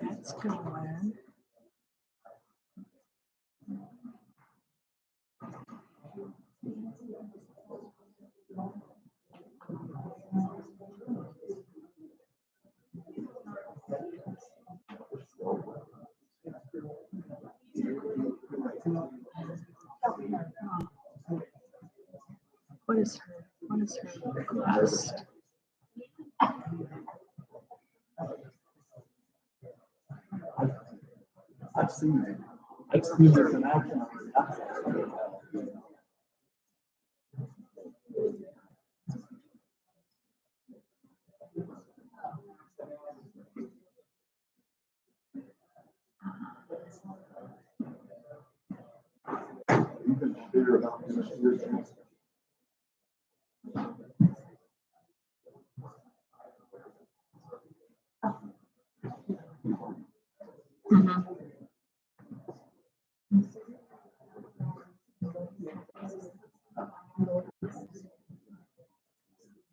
That's going. What is her request? I've seen it. I've seen this in action. You can figure it out.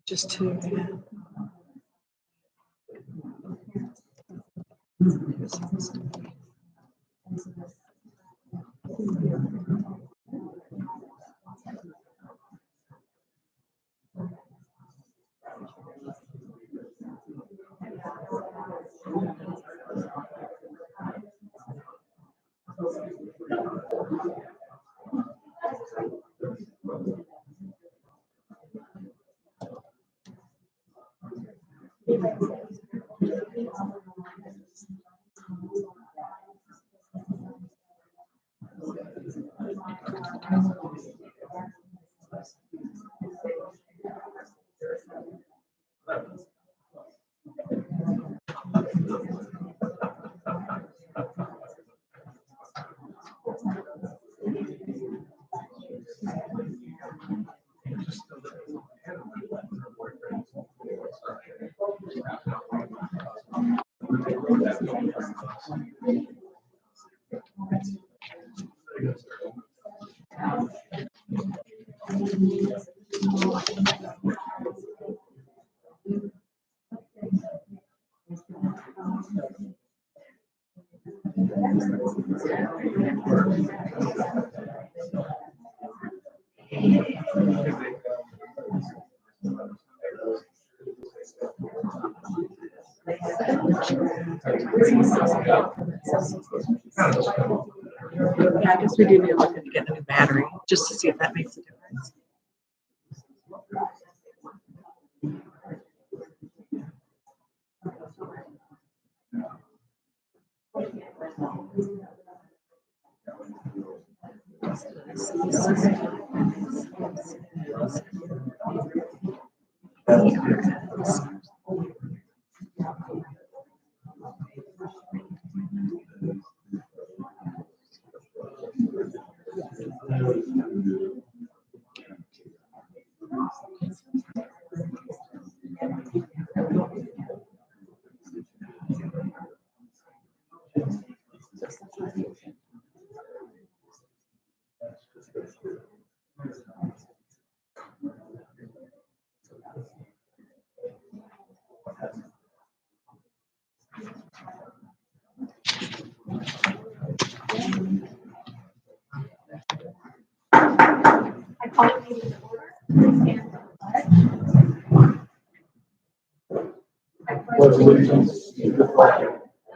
Just two, yeah. Yeah, I guess we do need to look into getting a new battery just to see if that makes a difference. Pledge allegiance to the flag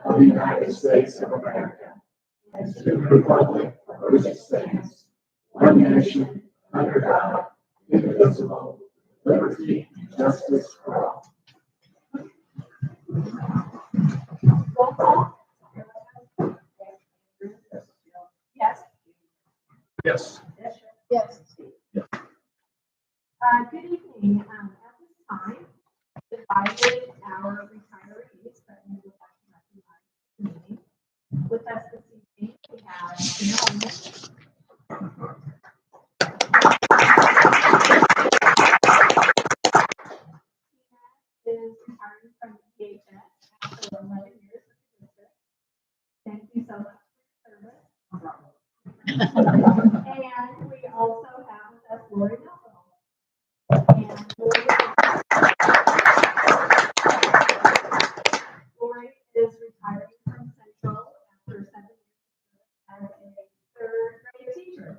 of the United States of America and to the republic for which it stands, one nation, under God, indivisible, with liberty and justice for all. Roll call. Yes. Yes. Yes. Good evening. At this time, divided our retirees that we would like to recognize the meeting. With us this evening, we have Tina is retiring from DHS after 11 years with the district. Thank you so much for your service. And we also have with us Lori Melville. And Lori is retiring from Central after 7 years as a third grade teacher.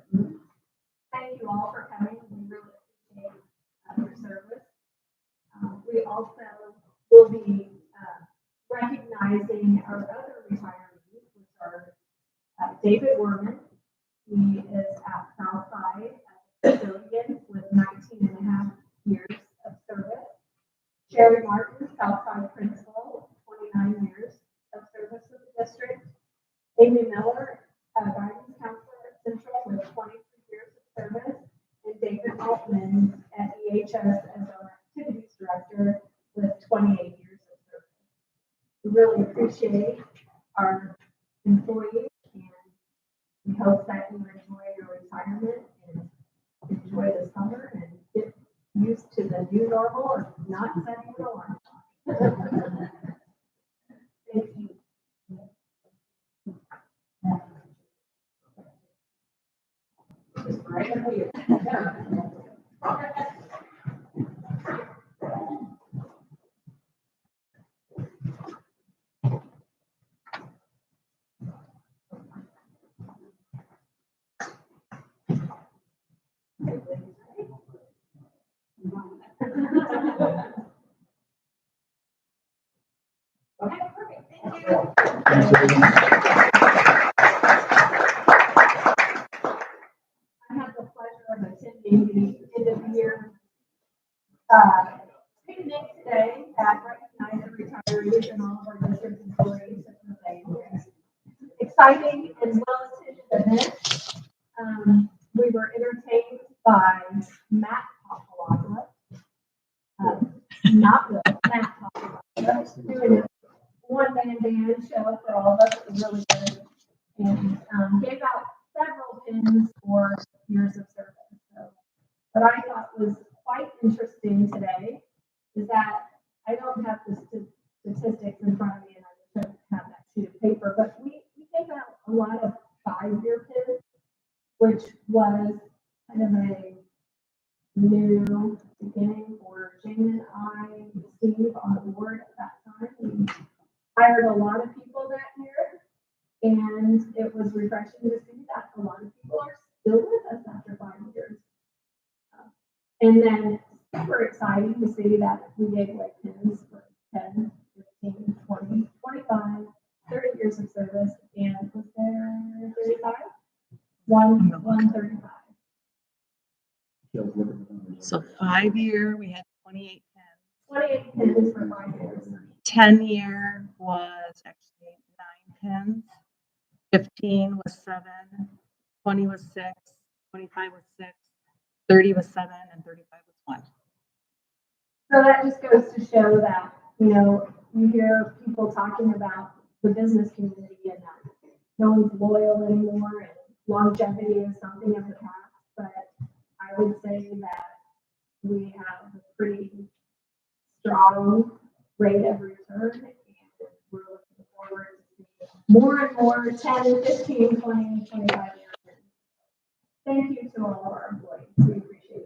Thank you all for coming. We really appreciate your service. We also will be recognizing our other retirees, which are David Werman. He is at Southside as a custodian with 19 and a half years of service. Sherry Martin, Southside principal, 29 years of service with the district. Amy Miller, guidance counselor at Central with 23 years of service. And David Altman at EHS as our activities director with 28 years of service. We really appreciate our employees, and we hope that you enjoy your retirement and enjoy the summer and get used to the new normal of not setting an alarm clock. Thank you. Okay, perfect. Thank you. I have the pleasure of attending the end of the year picnic today that recognizes the retirees and all of our district employees at the same. Exciting and well-attended event. We were entertained by Matt Popologla. Not the Matt Popologla, doing a one-man band show for all of us. It was really good. And gave out several pins for years of service. So, what I thought was quite interesting today is that I don't have the statistics in front of me, and I don't have that sheet of paper, but we gave out a lot of 5-year pins, which was kind of a new beginning for Jane and I, Steve, on the board at that time. We hired a lot of people that year, and it was refreshing to see that a lot of people are still with us after 5 years. And then super exciting to see that we gave away pins for 10, 15, 20, 25, 30 years of service, and was there 35? 135. So 5-year, we had 28 pins. 28 pins for 5 years. 10-year was actually 9 pins. 15 was 7. 20 was 6. 25 was 6. 30 was 7, and 35 was 1. So that just goes to show that, you hear people talking about the business community and that no one's loyal anymore and longevity is something of the past. But I would say that we have a pretty strong rate of return, and we're looking forward to seeing more and more 10, 15, 20, 25 years. Thank you to all of our employees. We appreciate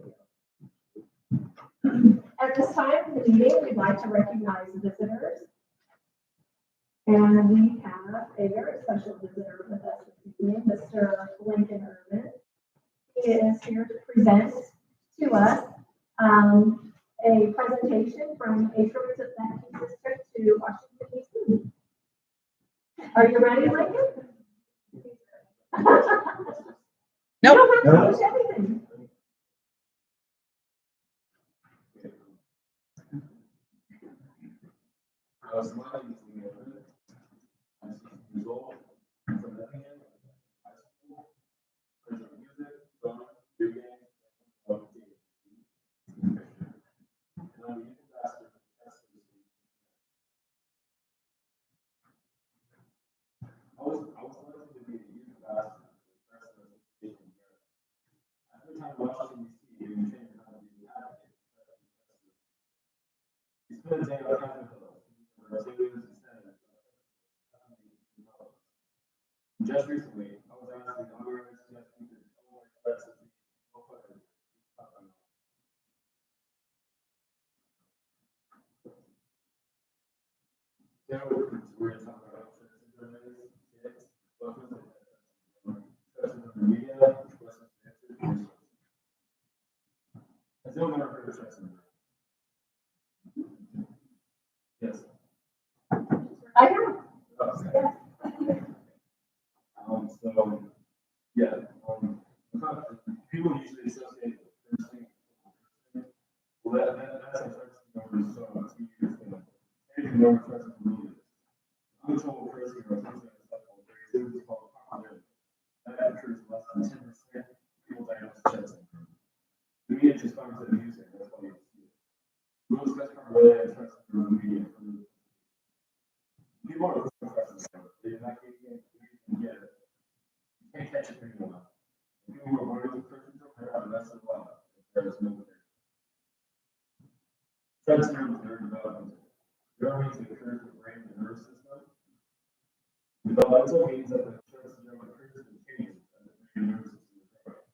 you. At this time in the meeting, we'd like to recognize visitors. And we have a very special visitor with us this evening, Mr. Lincoln Irvin. He is here to present to us a presentation from a trip to the district to Washington, D.C. Are you ready, Lincoln? Nope. You don't have to finish everything. I was smiling to me over it. I was 6 years old, from Effingham, high school, friends of music, fun, video games, and love tea. And I'm a youth ambassador for the Test this week. I was lucky to be a youth ambassador for the Press Association of America. I spent time in Washington, D.C. doing training on how to be an advocate for the Press Association. We spent a day on Capitol Hill. Just recently, I was asked to inaugurate a Yes. I know. So, yeah, people usually associate the first thing. Well, that's a first number, so it's easier to think. Here's the number first number. Uncontrollable first number, phrases called popularity. That occurs less than 10%. People diagnose Rett syndrome. The media just finds it amusing, that's why you see it. Most best related and trust in the media. People are Rett syndrome. They're not getting it, you get it. You can't catch it pretty well. People who are worried with Rett syndrome have the rest of their life. There is no care. Rett syndrome is neurodevelopmental. Neurodevelopment occurs in the brain and nervous system. Developmental means that the Rett syndrome occurs in changes in the brain and nervous system of the brain.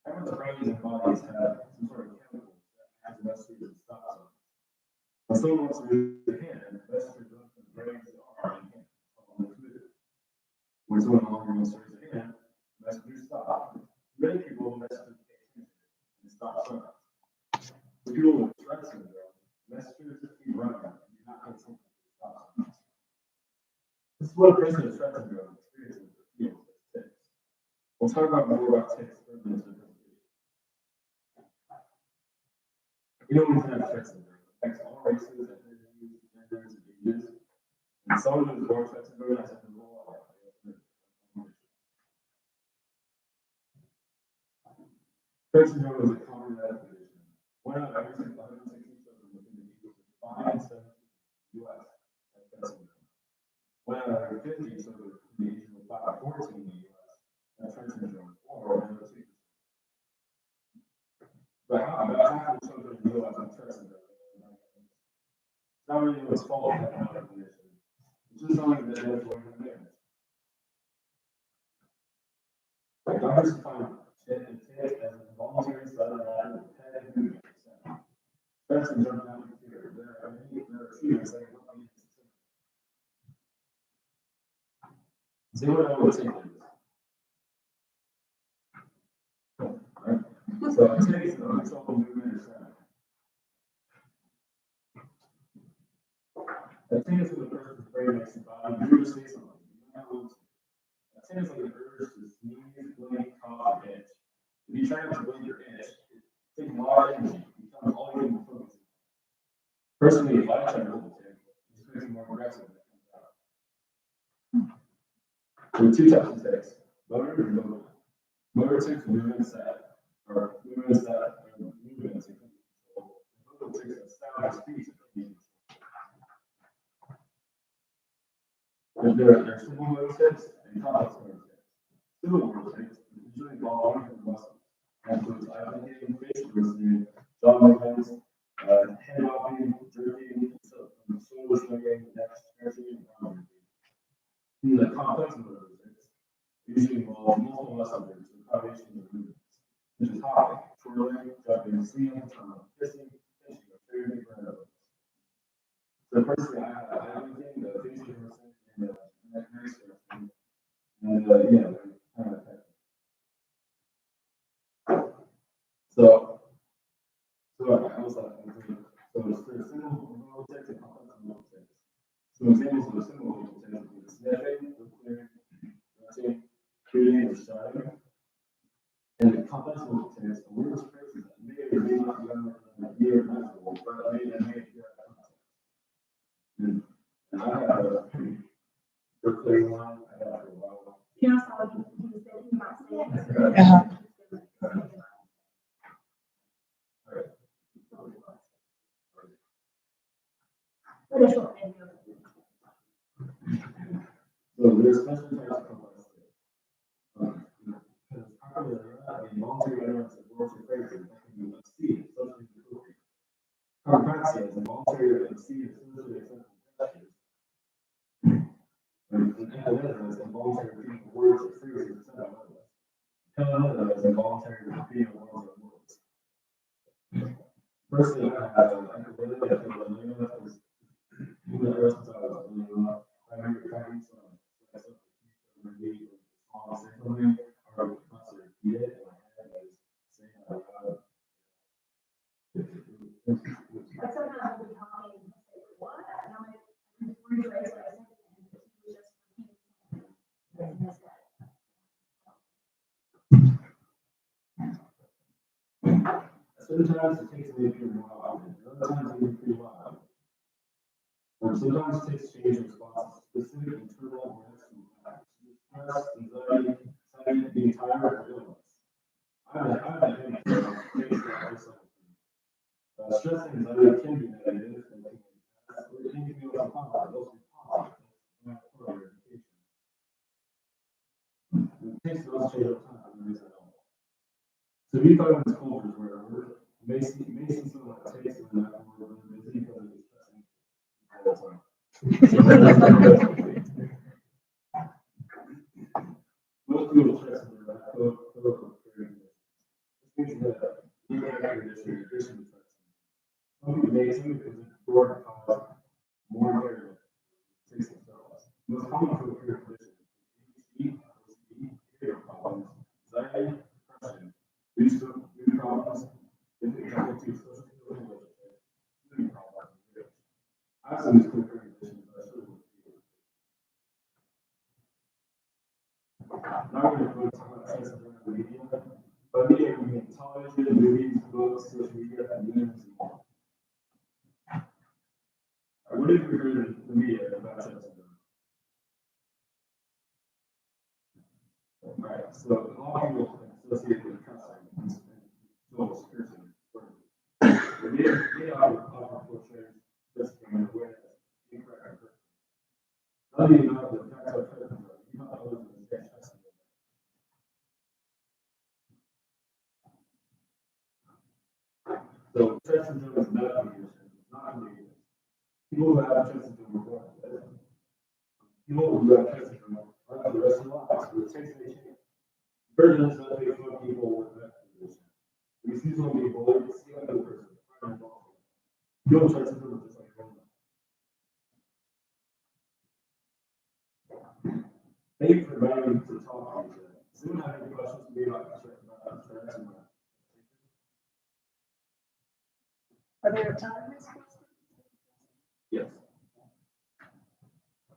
Everyone's brains and bodies have some sort of chemicals that act as messengers and stop signs. When someone wants to move their hand, messengers run from the brain to the arm and hand. When someone no longer wants to raise their hand, messengers stop. Many people messengers pay attention and stop signs. For people with Rett syndrome, messengers keep running and do not pay attention to the stop signs. This is what a person with Rett syndrome experiences or feels as ticks. We'll talk about more about ticks further into the presentation. Anyone can have Rett syndrome. It affects all races, ethnicities, genders, and ages. And someone who is born with Rett syndrome has a normal life. Rett syndrome is a common medical condition. 1 out of every 160 children within the ages of 5 and 7 in the U.S. have Rett syndrome. 1 out of every 50 children in the ages of 5 to 14 in the U.S. have Rett syndrome or NOT. But about half of the children in the U.S. have Rett syndrome. It's not really anyone's fault that medical condition. It's just something that is what it is. Doctors define tick as an involuntary sudden act of repetitive movement. Rett syndrome not clear. There are treatments that help me. Does anyone know what tick is? Right. So a tick is an uncontrollable movement or sound. A tick is when the person's brain makes the body do or say something. You don't know what to do. A tick is like an urge to sneeze, blink, cough, or itch. If you try not to blink or itch, it takes a lot of energy. It becomes all you can focus on. Personally, if I try to hold a tick, it just makes me more aggressive when it comes out. There are 2 types of ticks, motor and mobile. Motor ticks are movements that are movements that control. Mobile ticks are sound or speech that can be controlled. There are simple motor ticks and complex motor ticks. Simple motor ticks usually involve one of the muscles. That includes eye blinking, facial listening, jaw movements, head bobbing, jerking, shoulder swinging, neck stretching, and arm moving. The complex motor ticks usually involve multiple muscle groups and combinations of movements, such as hopping, twirling, jumping, singing, kissing, pinching, or trading for another. So personally, I have eye blinking, the facial listening, and the neck stretching, and yeah, kind of. So I was like, so there's simple motor ticks and complex motor ticks. Some examples of the simple motor ticks include sniffing, clearing, grunting, shooting, or shouting. And the complex motor ticks are words or phrases that may or may not be recognizable, but may appear at context. And I have a pretty clear one. I have for a while. You know, so he said he might say Uh-huh. But it's what they do. So there's special types of complex ticks. Involuntary utterance of words or phrases that can be exceeded, socially appropriate. Chiropraxia is involuntary or exceeded socially acceptable gestures. And epilepsy is involuntary repeating words or phrases said by others. that was involuntary being a world of words. Firstly, I had a ukulele. I feel like that was even ever since I was really up. I remember trying some like maybe songs or something, or I would constantly repeat it in my head and just say it out loud. But sometimes we'll be talking and say, what? And I'm like, I'm just rephrase what I said, and he was just repeating something in his head. Sometimes it takes me a few while, other times it takes me a while. Sometimes it takes change in response to specific internal stress, anxiety, being tired, or illness. I've been things that just like stress and anxiety can be negative, and it can be positive. Those are positive. It takes those change over time for the reason I don't. So we thought in this cultures where work may see something like it takes and that we're really busy because it's stressing all the time. Most people stress in their code conditions. This means that you have condition stressing. Some people may because it's bored and cause more care takes themselves. Most common code conditions ADHD, OCD, behavioral problems, anxiety, depression, food problems, difficulty social relationships, sleeping problems, and marriage. I have some of these code conditions that I struggle with. Now we're going to talk about stress and the media. By media, we mean television, movies, books, social media, and news, and more. What have you heard in the media about stress syndrome? Alright, so a lot of people associate with cussing and social cursing. The media often portrays this in a way that's incorrect. How do you know the effects of stress syndrome? You know other than stress syndrome. So stress syndrome is a medical condition. It's not really. People who have stress syndrome are born with it. People who have stress syndrome are for the rest of their lives. So it takes any change. Virgins don't make fun of people with that condition. If you see someone being bullied, see another person. You don't stress syndrome just like your own. Thank you for inviting me to talk to you today. Does anyone have any questions for me about stress and Are there times? yes.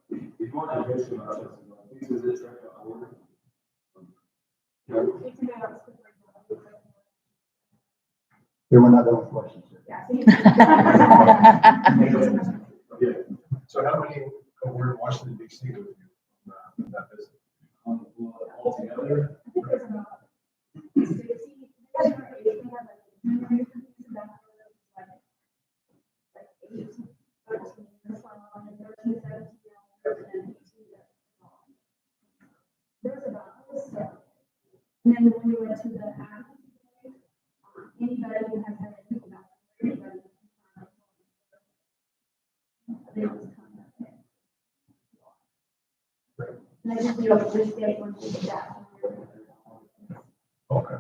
If you want information about stress syndrome, please visit stress.org. They were not done with questions. Yeah. So how many were in Washington D.C. with you on that visit? Altogether, I think there's about 60. They have like 8 13, 13, 17. There's about this stuff. And then when we went to the app, anybody who has had anything about anybody, they just contact me. And I just do a list day when we did that. Okay.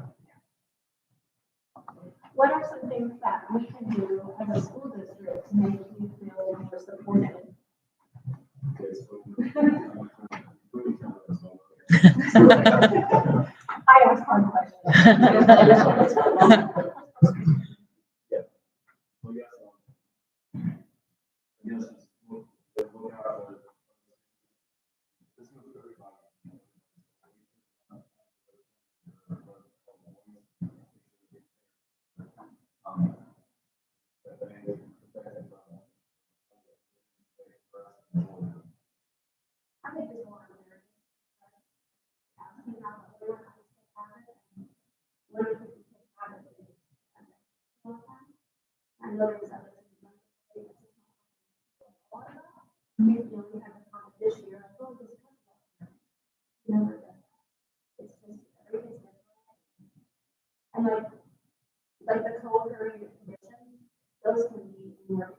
What are some things that we can do as a school district to make you feel more supported? I ask hard questions. Well, yes, I guess it's look out for this was very fun. I think there's more there. Asking how the other has to have it. What if we can have it? I know there's other things. Maybe we have a comment this year. I thought this was never done. It's just everything's different. And like the co-occurring conditions, those can be more.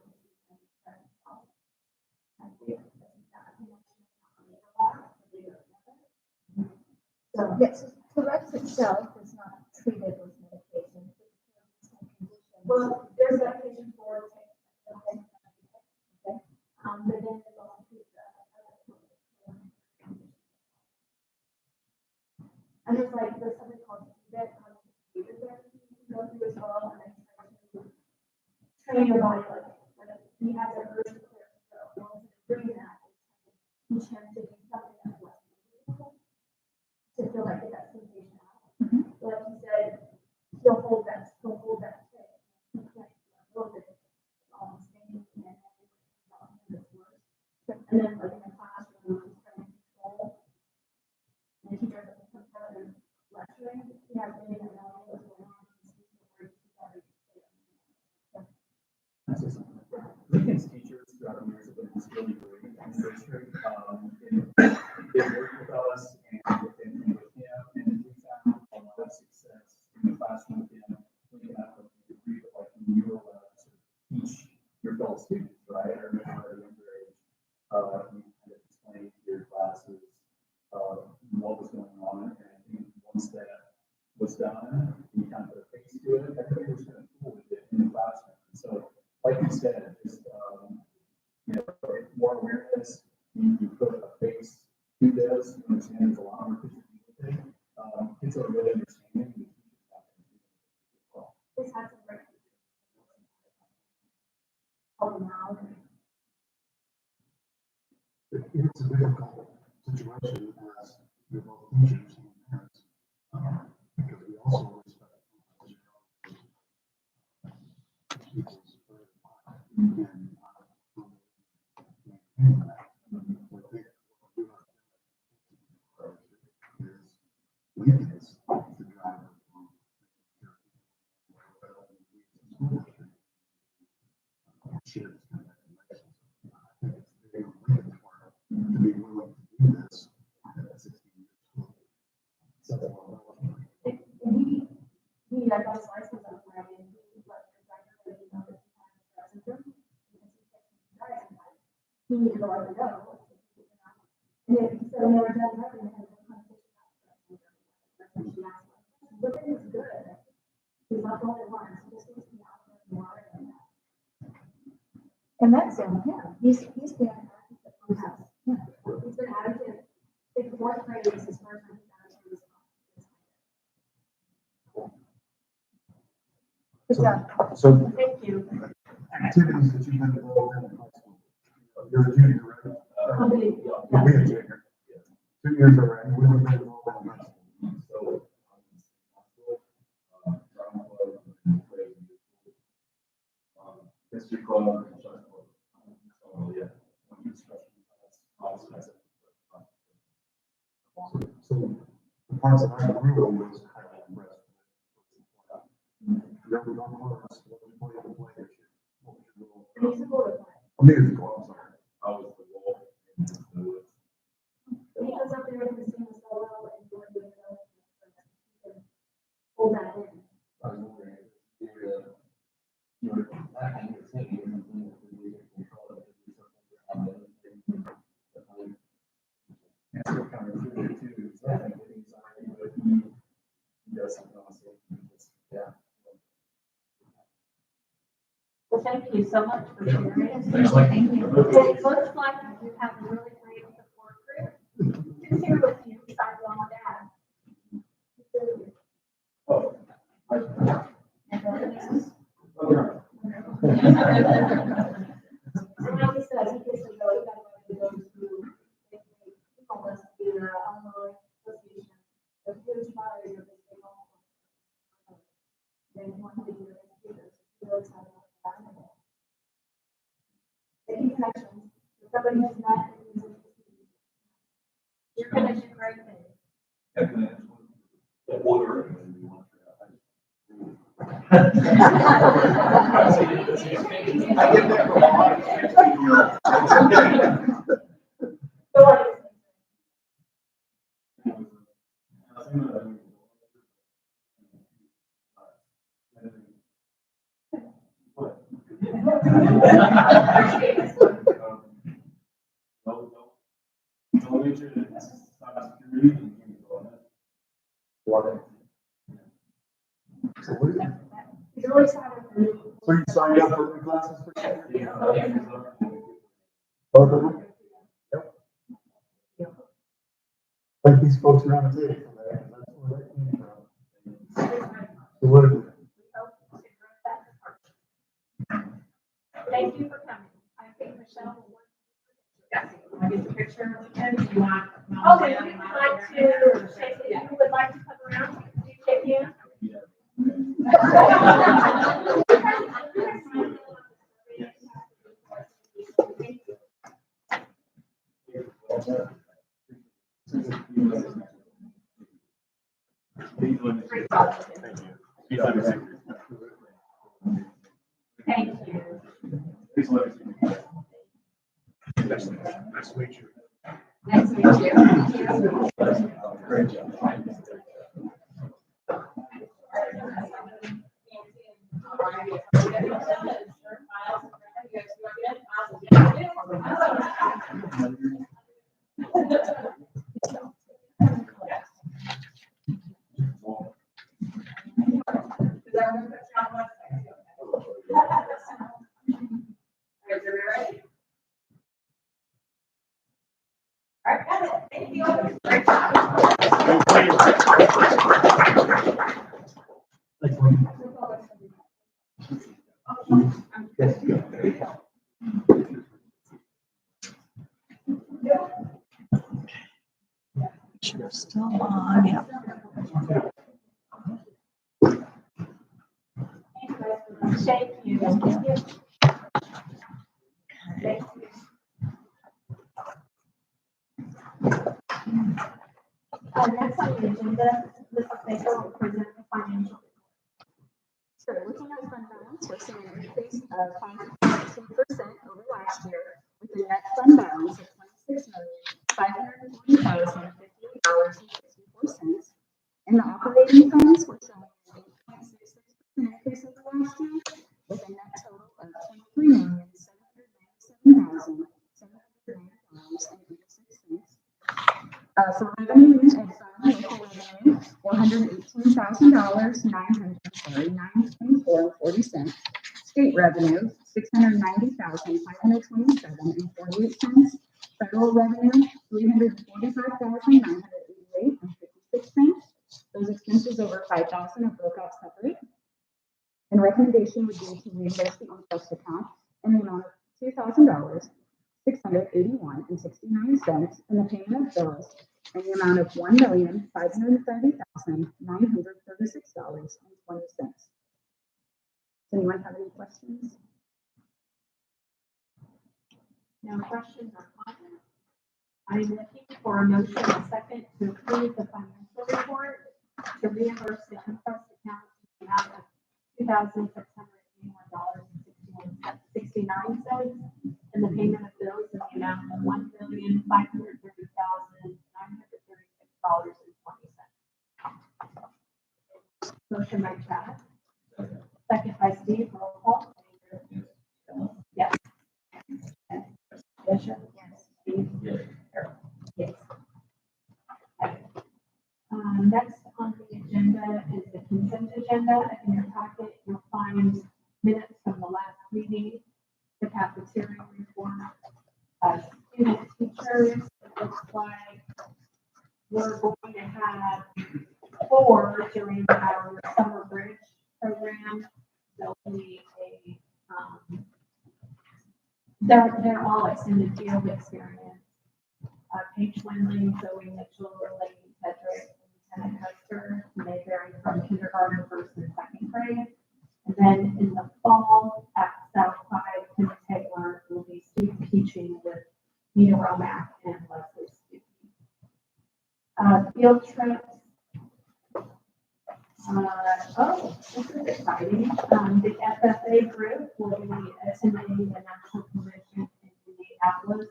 So, Yes, correct. itself is not treated with medication. Well, there's medication for it. Okay. Okay. But then there's also and there's like there's something called that you can go through as well, and I try to train your body like if he has an urge to clear his throat, well, doing that, teach him to do something that's less difficult, to feel like get that sensation out. So like you said, he'll hold that stick. He can't hold it. It's almost staying and then it's worse. And then like in the classroom, he's trying to control. And the teacher doesn't come out and lecturing. He has really no idea what's going on. Lincoln's teachers throughout the years have been really great in the district. They worked with us and with him, and we found a lot of success in the classroom with him. Lincoln, I don't know if you agree, but like when you were allowed to teach your fellow students, right? I remember at a younger age, you kind of explained to your classes what was going on, and I think once that was done, you kind of put a face to it. Everybody was kind of cool with it in the classroom. So, like you said, just more awareness. You put a face to this. You understand there's a lot more kids with it. Kids are really understanding. The teachers have to do it as well. This has to break. Oh, now. It's a difficult situation as you're both teachers and parents, because we also respect people's and maintain that. What they do is weakness to drive share this kind of information. I think it's very important for her to be willing to do this at 16 years old. So that's what He got his license up right and he let the doctor let you know that he had Tourette syndrome because he takes Tourette sometimes. He needed to let her know. And then he said, when they were done driving, they had a conversation about Tourette syndrome. She asked him, living is good. He's not the only one. He just needs to be out there more than that. And that's him, yeah. He's been an advocate for us. Yeah. He's been an advocate. I think fourth grade is his first time he's out of his Good job. So, Thank you. activities that you've been involved in high school. You're a junior, right? You'll be a junior. 2 years already. We've been involved in high school. So, history club, and chess club. So, yeah. So the parts that I grew up was highly impressed with. You're going to what was the point of the play this year? What was your role? Musical. A musical, I'm sorry. I was the role. He goes up there and sings a solo and you're doing it. Hold that in. I was wondering if you're acting or singing or something with the music control it, do something and still kind of through it too. So I think that he's already, but he does something else. Yeah. Well, thank you so much for sharing. Thanks, Mike. Thank you. It looks like you have a really great support group. Who's here with you besides mom and dad? Oh. And then- So like he says, he gets to go, he got to go to, he called us to the Illinois Association. The huge fire, you're the big home. They want to be your educators. He really excited about that. Making connections with somebody who's not in the music. You're gonna do great things. Yeah, can I ask one? Yeah, water and you want to. I get that from a lot of 16-year-olds. Go on. No, major in cybersecurity and water. So you signed up for the classes for both of them? Yep. Like these folks around the table, because that's where that came from. So what? Thank you for coming. I think Michelle will work. Yes, I get the picture of the kids, you want? Okay, if you would like to, if you would like to come around, you can, yeah. Thank you. Nice to meet you. Nice to meet you. Great job. You're still on, yeah. Thank you. Thank you. Next on the agenda, Mrs. Baker will present the financial. So looking at fund balance, we're seeing an increase of 5.2% over last year, with a net fund balance of $26,540,058.64. In the operating funds, we're showing an 8.66% increase over last year, with a net total of $23,797,790.86. For revenue and fund local revenue, $418,000, 924.40. State revenue, $690,527.48. Federal revenue, $345,988.56. Those expenses over $5,000 are broke out separate. And recommendation would be to reimburse the interest account in the amount of $2,000, $681.69, and the payment of bills in the amount of $1,530,936.20. Does anyone have any questions? No questions or comments? I'm looking for a motion and second to approve the financial report to reimburse the interest account in the amount of $2,681.69 and the payment of bills in the amount of $1,530,936.20. Motion by Chad. Second by Steve, roll call. Yes. Bishop? Yes. Steve? Yes. Next on the agenda is the consent agenda. In your packet, you'll find minutes from the last meeting, the cafeteria reform, student teachers. It looks like we're going to have 4 during our summer bridge program. There'll be they're all extended field experience. Paige Windley, Zoe Mitchell, Lady Pedrick, Lieutenant Hester, and they vary from kindergarten, first and second grade. And then in the fall at Southside, Tim Taylor will be student teaching with Nina Romack and Leslie Stuckey. Field trips. This is exciting. The FFA group will be attending the National Convention in Indianapolis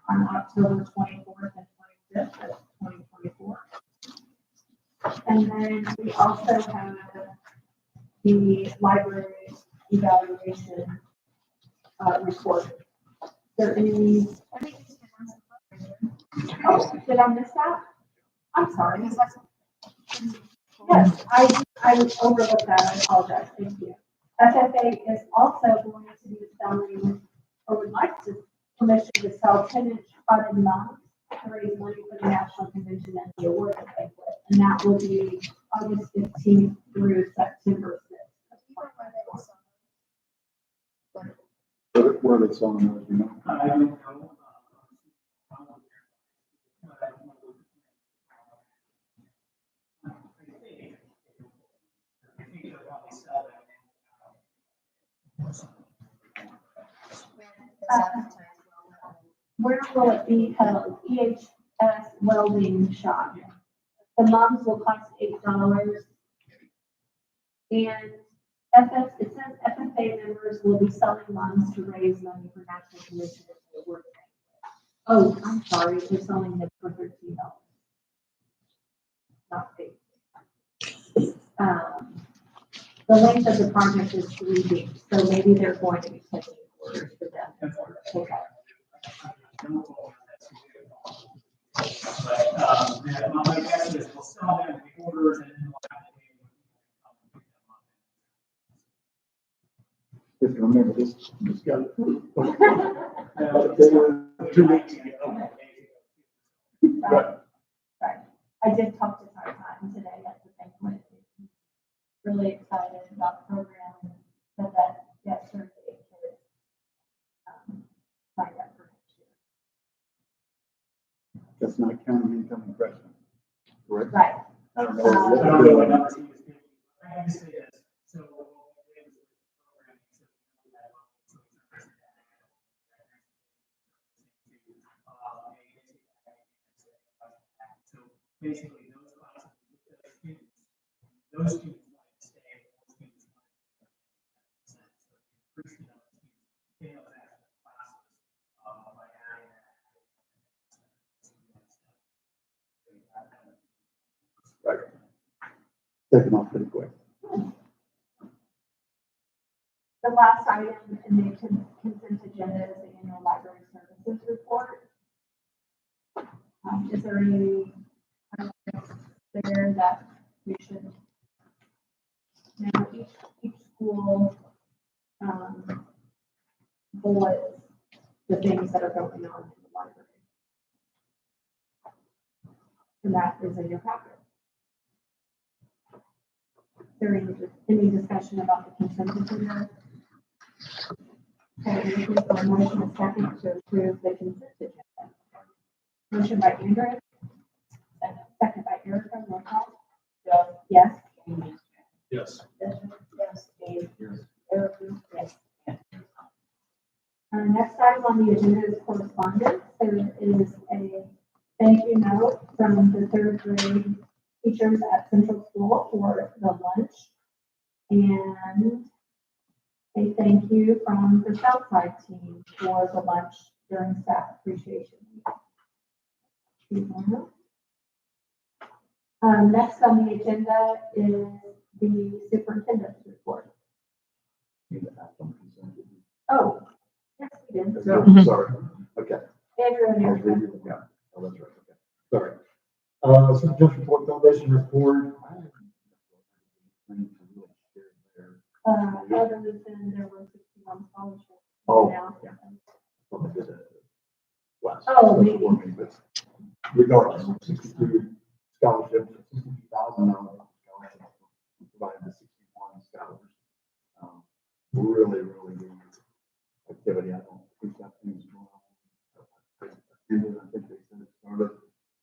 on October 24th and 25th of 2024. And then we also have the library evaluation report. There any? Oh, did I miss that? I'm sorry. Yes, I overlooked that. I apologize. Thank you. FFA is also going to be selling, or would like to commission to sell 10-inch potted mugs to raise money for the National Convention and the awards banquet. And that will be August 15th through September 6th. Where are they selling those, you know? I don't know. I think they'll probably sell Where will it be held? EHS Welding Shop. The mugs will cost $8. And it says FFA members will be selling mugs to raise money for National Commission and the awards banquet. Oh, I'm sorry, they're selling them for $13. Not $8. The length of the project is 3 weeks, so maybe they're going to be taking orders for them. Okay. But, my guess is we'll sell them the orders and then we'll have to Just remember this got wait. 2 weeks ago. Right. Right. I did talk to Time today at the banquet. Really excited about the program and said that yesterday kids signed up for next year. That's not counting incoming freshmen, correct? Right. I don't know. I don't know what numbers he was giving. I have to say this, so. So basically, those classes, those students want to stay, those students want to. So increasing those students, stay on that classes, by adding that. Right. Take them off pretty quick. The last item in the consent agenda is the annual library services report. Is there any items there that we should? Now, each school bullets the things that are going on in the library. And that is in your packet. Is there any discussion about the consent agenda? Okay, looking for a motion and second to approve the consent agenda. Motion by Andrew, second by Erica, roll call. Yes. Yes. Yes. Dave. Erica, yes. Next item on the agenda is correspondence. There is a thank you note from the 3rd grade teachers at Central School for the lunch. And a thank you from the Southside team for the lunch during staff appreciation week. Next on the agenda is the superintendent's report. Oh, yes, we did. No, sorry. Okay. Andrew and Erica. Yeah. Oh, that's right. Okay. Sorry. Superintendent's report, foundation report. Other than there were 61 scholarships. Oh, now. yeah. Last. Oh, maybe. But regardless, 62 scholarships, $62,000 scholarships provided to 61 scholars. Really, really good activity. I don't think that thing's going on. I think they said it started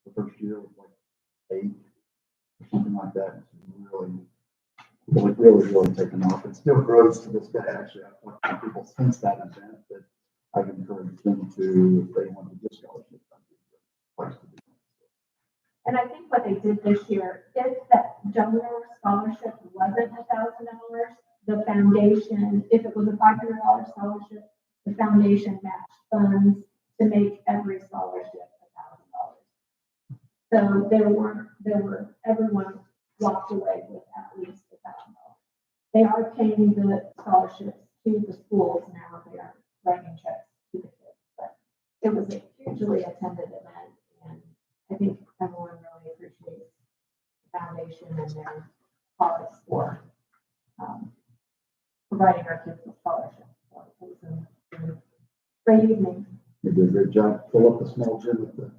the first year with like 8 or something like that. It's really taken off. It still grows to this day. Actually, I've talked to people since that event that I've encouraged them to, if they want to get scholarships, place to do that. And I think what they did this year, if that donor scholarship wasn't $1,000, the foundation, if it was a $500 scholarship, the foundation matched funds to make every scholarship $1,000. So everyone walked away with at least $1,000. They are paying the scholarships to the schools now. They are writing checks to the kids, but it was a hugely attended event, and I think everyone really appreciates the foundation and their cause for providing our kids with scholarships. So it was a great evening. They did a great job. Fill up a small gym at the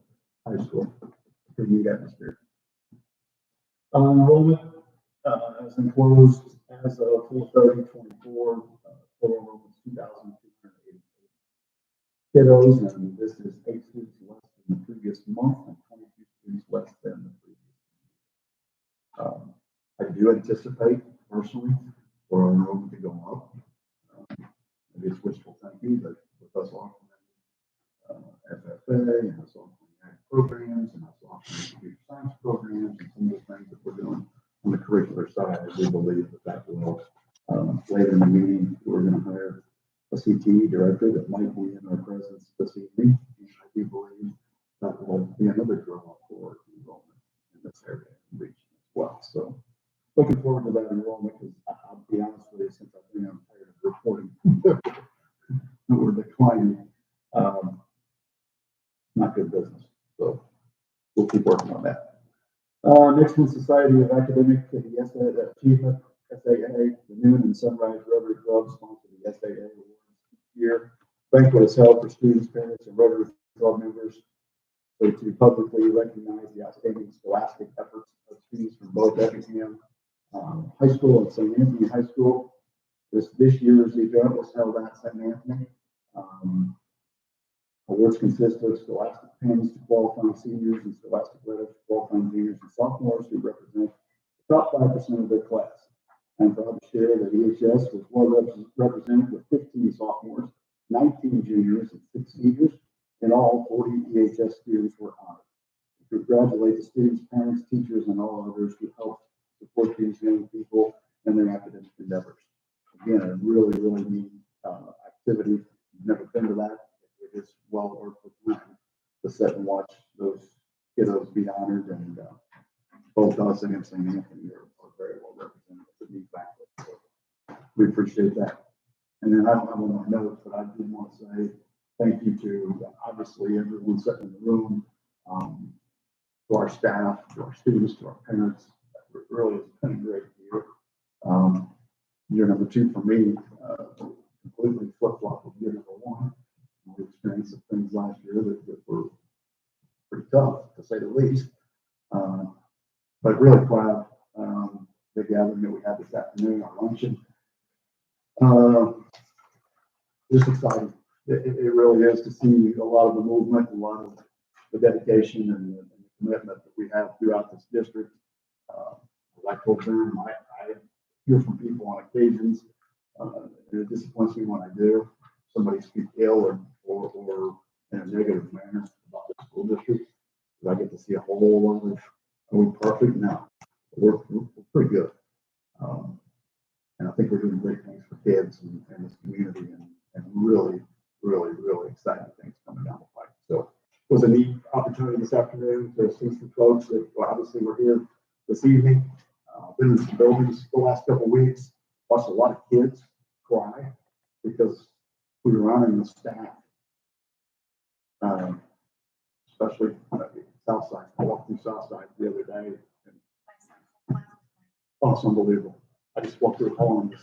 high school. Pretty neat atmosphere. Enrollment, has enclosed as of 4/30/24, total enrollment 2,288 kiddos, and this is 8 students less than the previous month and 22 students less than the previous. I do anticipate personally for our enrollment to go up. Maybe it's wishful thinking, but with us offering FFA and us offering ag programs and us offering computer science programs and some of the things that we're doing on the curricular side, we believe that will, later in the meeting, we're going to hire a CTE director that might be in our presence this evening. And I do believe that will be another draw for enrollment in this area and region as well. So looking forward to that enrollment because I'll be honest with you, since I've been tired of reporting that we're declining, not good business. So we'll keep working on that. Nixon Society of Academic Achievement, SAA, the Noon and Sunrise Rotary Club sponsor the SAA Awards each year. Banquet is held for students, parents, and Rotary Club members. So to publicly recognize the outstanding scholastic efforts of students from both Effingham High School and St. Anthony High School. This year's event was held at St. Anthony. Awards consist of scholastic pins to qualifying seniors and scholastic letters to qualifying juniors and sophomores who represent the top 5% of their class. I'm proud to share that EHS was well represented with 15 sophomores, 19 juniors, and 6 seniors. In all, 40 EHS students were honored. We congratulate the students, parents, teachers, and all others who helped support these young people in their academic endeavors. Again, a really, really neat activity. Never been to that. It is well worth the time to sit and watch those kiddos be honored, and both us and St. Anthony are very well represented. It's a neat banquet. So we appreciate that. And then I don't have one of my notes, but I did want to say thank you to obviously everyone sitting in the room, to our staff, to our students, to our parents. It really has been a great year. Year number 2 for me, completely flip-flop with year number 1. We experienced some things last year that were pretty tough, to say the least. But really proud. The gathering that we had this afternoon, our luncheon. Just exciting. It really is to see a lot of the movement, a lot of the dedication and the commitment that we have throughout this district. Like I told them, I hear from people on occasions, and it disappoints me when I do. Somebody speak ill or in a negative manner about the school district. I get to see a whole lot of, are we perfect? No, we're pretty good. And I think we're doing great things for kids and this community and really, really, really exciting things coming down the pipe. So it was a neat opportunity this afternoon to see some folks that obviously were here this evening. Been in some buildings the last couple of weeks, watched a lot of kids cry because we were honoring the staff, especially Southside. I walked through Southside the other day, and oh, it's unbelievable. I just walked through the hall and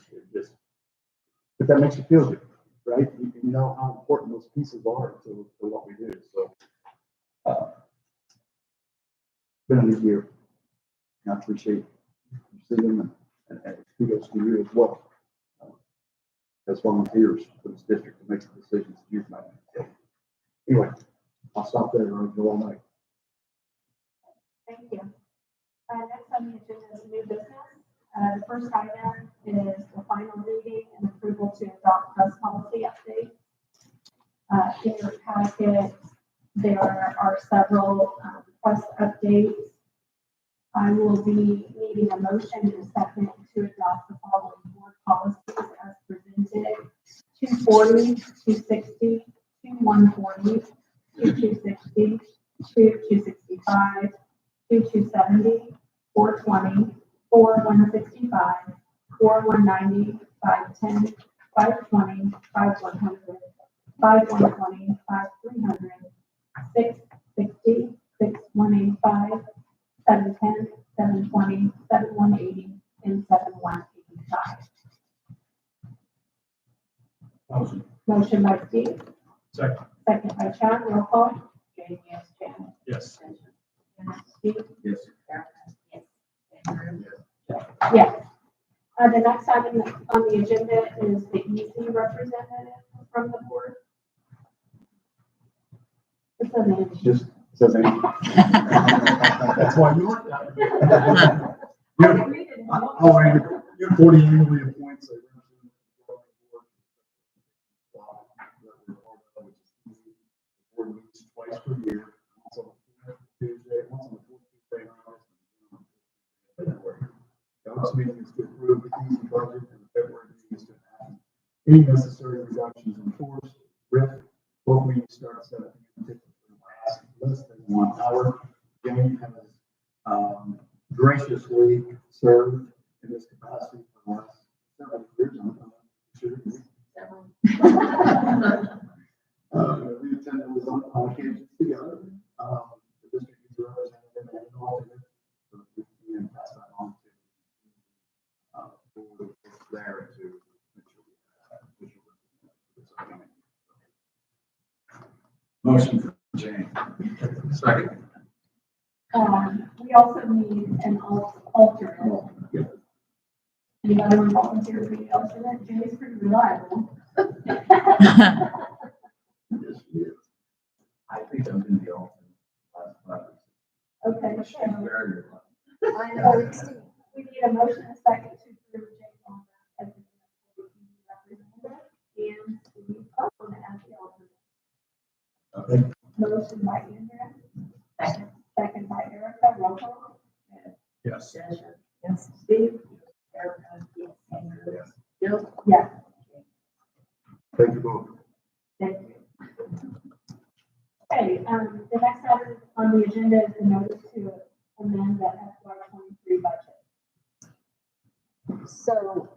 if that makes you feel good, right? You know how important those pieces are to what we do. So, been a new year. And I appreciate you seeing them and kudos to you as well. As volunteers for this district to make the decisions to use my name. Anyway, I'll stop there and go all night. Thank you. Next on the agenda is new business. The first item is the final reading and approval to adopt press policy update. In your packet, there are several press updates. I will be needing a motion in a second to adopt the following board policies as presented: 240, 260, 2140, 2260, 2265, 2270, 420, 4165, 4190, 510, 520, 5100, 5120, 5300, 660, 6185, 710, 720, 7180, and 7185. Motion. Motion by Steve, Second. second by Chad, roll call. Jane, yes, Chad. Yes. Steve? Yes. Yes. The next item on the agenda is the EC representative from the board. It's a name. Just says anything. That's why we want that. I'll read it. Your 40 annually appoints a representative to the board. The board meets twice per year, once on the fourth Tuesday, once on the fourth Tuesday in August, and then on the fifth Tuesday in February. The August meeting is to approve the easy budget, and the February meeting is to enact any necessary reductions in force. RIF, both meetings start at 7 p.m. typically last less than 1 hour. Jane has graciously served in this capacity for the last several years. I'm sure. We attend those on occasions together. The district is represented and an alternate, so we can pass that on to the there to make sure we have visual representation. Motion for Jane. Second. We also need an alternate. Anybody want to volunteer to be the alternate? Jay's pretty reliable. Yes, she is. I think I'm in the alternate. Okay, She's sure. very reliable. I know. We need a motion and a second to approve Jay Palmer as the representative and Steve Copeland as the alternate. Okay. Motion by Andrea. Second by Erica. Roll call. Yes. Yes. Steve? Erica, yes. Andrew. Yes. Jill? Yes. Thank you both. Thank you. Okay, the next item on the agenda is the notice to amend the FY23 budget. So,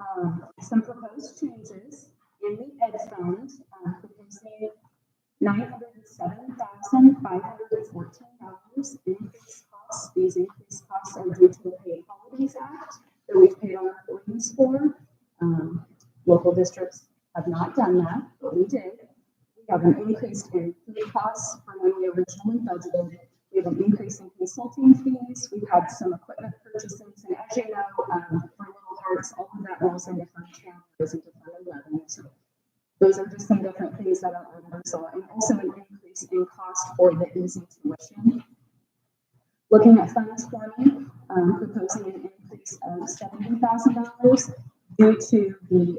some proposed changes in the ed fund, proposing $907,514 increased costs. These increased costs are due to the Paid Holidays Act that we've paid on our employees for. Local districts have not done that, but we did. We have an increase in food costs from when we originally budgeted. We have an increase in consulting fees. We've had some equipment purchases, and as you know, for Little Hearts, all of that rolls into Fund 10, goes into Fund 11. So those are just some different things that are on the result, and also an increase in cost for the easy tuition. Looking at Fund 20, proposing an increase of $70,000 due to the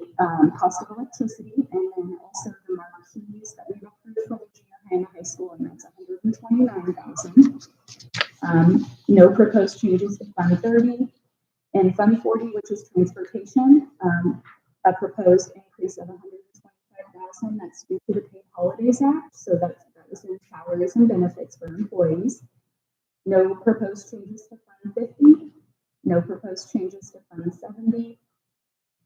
cost of electricity, and then also the marquees that we've approved for the junior high and high school, and that's $129,000. No proposed changes to Fund 30. And Fund 40, which is transportation, a proposed increase of $125,000. That's due to the Paid Holidays Act, so that was in salaries and benefits for employees. No proposed changes to Fund 50. No proposed changes to Fund 70.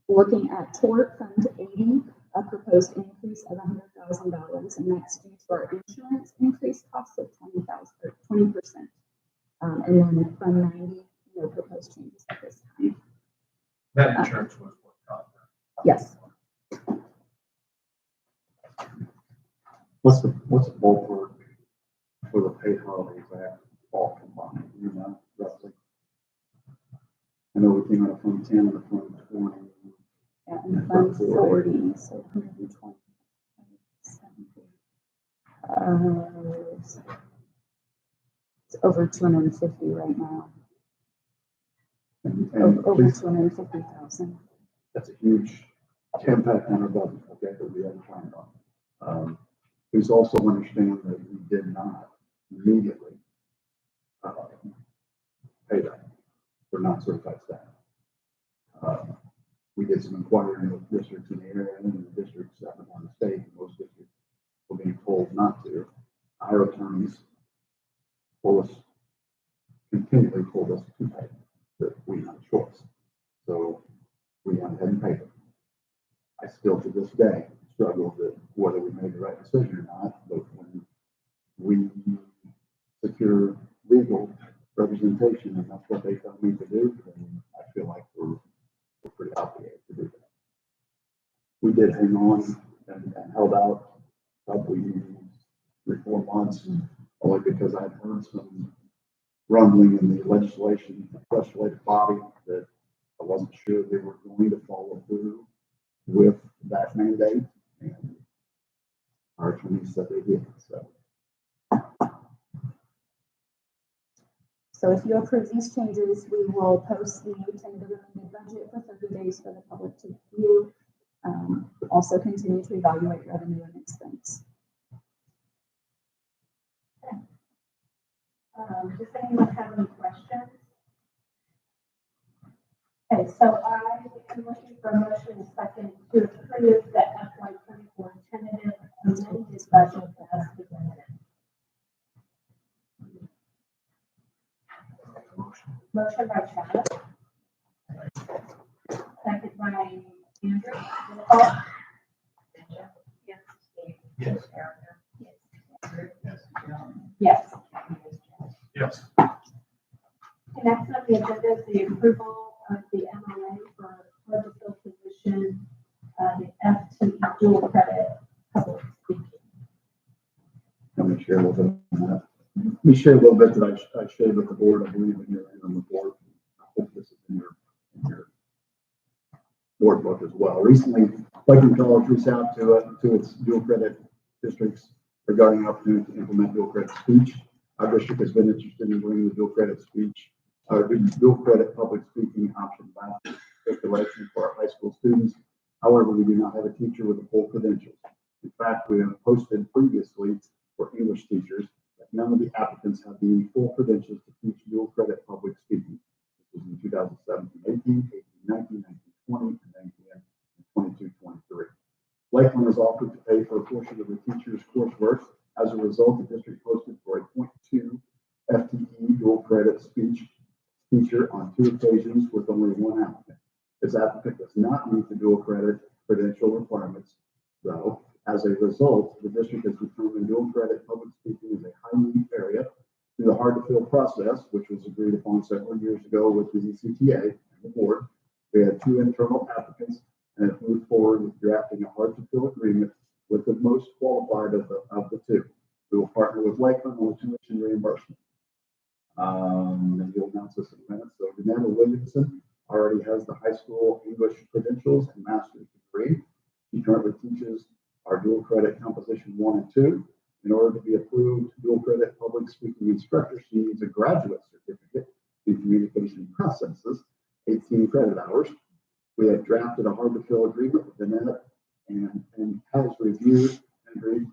Looking at tort, Fund 80, a proposed increase of $100,000, and that's due to our insurance increase costs of 20%. And then Fund 90, no proposed changes at this time. That insurance was what cost. Yes. What's the ballpark for the Paid Holidays Act all combined, you know, roughly? I know we came out of Fund 10 and the Fund 20. And Fund 40, so 120. It's over 250 right now. And Over please, 250,000. that's a huge impact on our budget, okay, that we haven't planned on. Please also understand that we did not immediately pay that for non-certified staff. We did some inquiring with districts in the area and the districts up and down the state, and most districts were being told not to. Our attorneys continually told us to pay, that we had a choice. So we went ahead and paid it. I still to this day struggle with whether we made the right decision or not, but when we secure legal representation and that's what they tell me to do, then I feel like we're pretty obligated to do that. We did hang on and held out probably 3-4 months, only because I'd heard some rumbling in the legislative body that I wasn't sure they were going to follow through with that mandate, and our attorney said they did, so. So if you approve these changes, we will post the tentative amended budget for 30 days for the public to view. Also continue to evaluate revenue and expense. Does anyone have any questions? Okay, so I am looking for a motion and second to approve the FY24 tentative amended budget as presented. Motion by Chad. Second by Andrew. Roll call. Yes. Yes. Yes. Yes. Okay, next on the agenda is the approval of the MOA for clerical position, the FTE dual credit public speaking. Let me share a little bit on that. Let me share a little bit that I shared with the board, I believe, in your on the board. I hope this is in your board book as well. Recently, Lakeland College reached out to its dual credit districts regarding opportunity to implement dual credit speech. Our district has been interested in bringing the dual credit speech, dual credit public speaking option back to circulation for our high school students. However, we do not have a teacher with the full credentials. In fact, we have posted previously for English teachers that none of the applicants have the full credentials to teach dual credit public speaking. This was in 2017-18, 18-19, 19-20, and 19-22-23. Lakeland has offered to pay for a portion of the teacher's coursework. As a result, the district posted for a 0.2 FTE dual credit speech teacher on 2 occasions with only 1 applicant. This applicant does not meet the dual credit credential requirements, though. As a result, the district has determined dual credit public speaking is a high need area. Through the hard to fill process, which was agreed upon several years ago with the ECTA and the board, we had 2 internal applicants and have moved forward with drafting a hard to fill agreement with the most qualified of the 2. We will partner with Lakeland on tuition reimbursement. And you'll announce this in a minute. So Donetta Williamson already has the high school English credentials and master's degree. She currently teaches our dual credit composition 1 and 2. In order to be approved dual credit public speaking instructor, she needs a graduate certificate in communication processes, 18 credit hours. We have drafted a hard to fill agreement with Donetta and has reviewed and agreed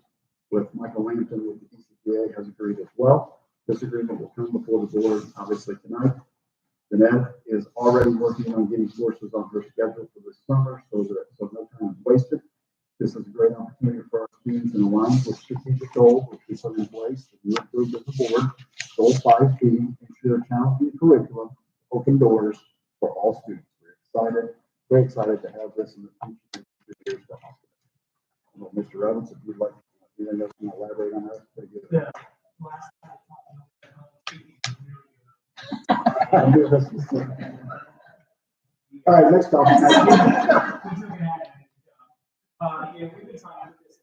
with Michael Lambton with the ECPA has agreed as well. This agreement will come before the board obviously tonight. Donetta is already working on getting courses on her schedule for this summer so no time is wasted. This is a great opportunity for our students and aligns with strategic goals which we put in place that we approved as a board. Goal 5B, ensure challenging curriculum, open doors for all students. We're very excited to have this in the future. Well, Mr. Robbins, if you'd like, anything else to elaborate on that? The last time All right, next topic. Yeah, we've been trying to do this.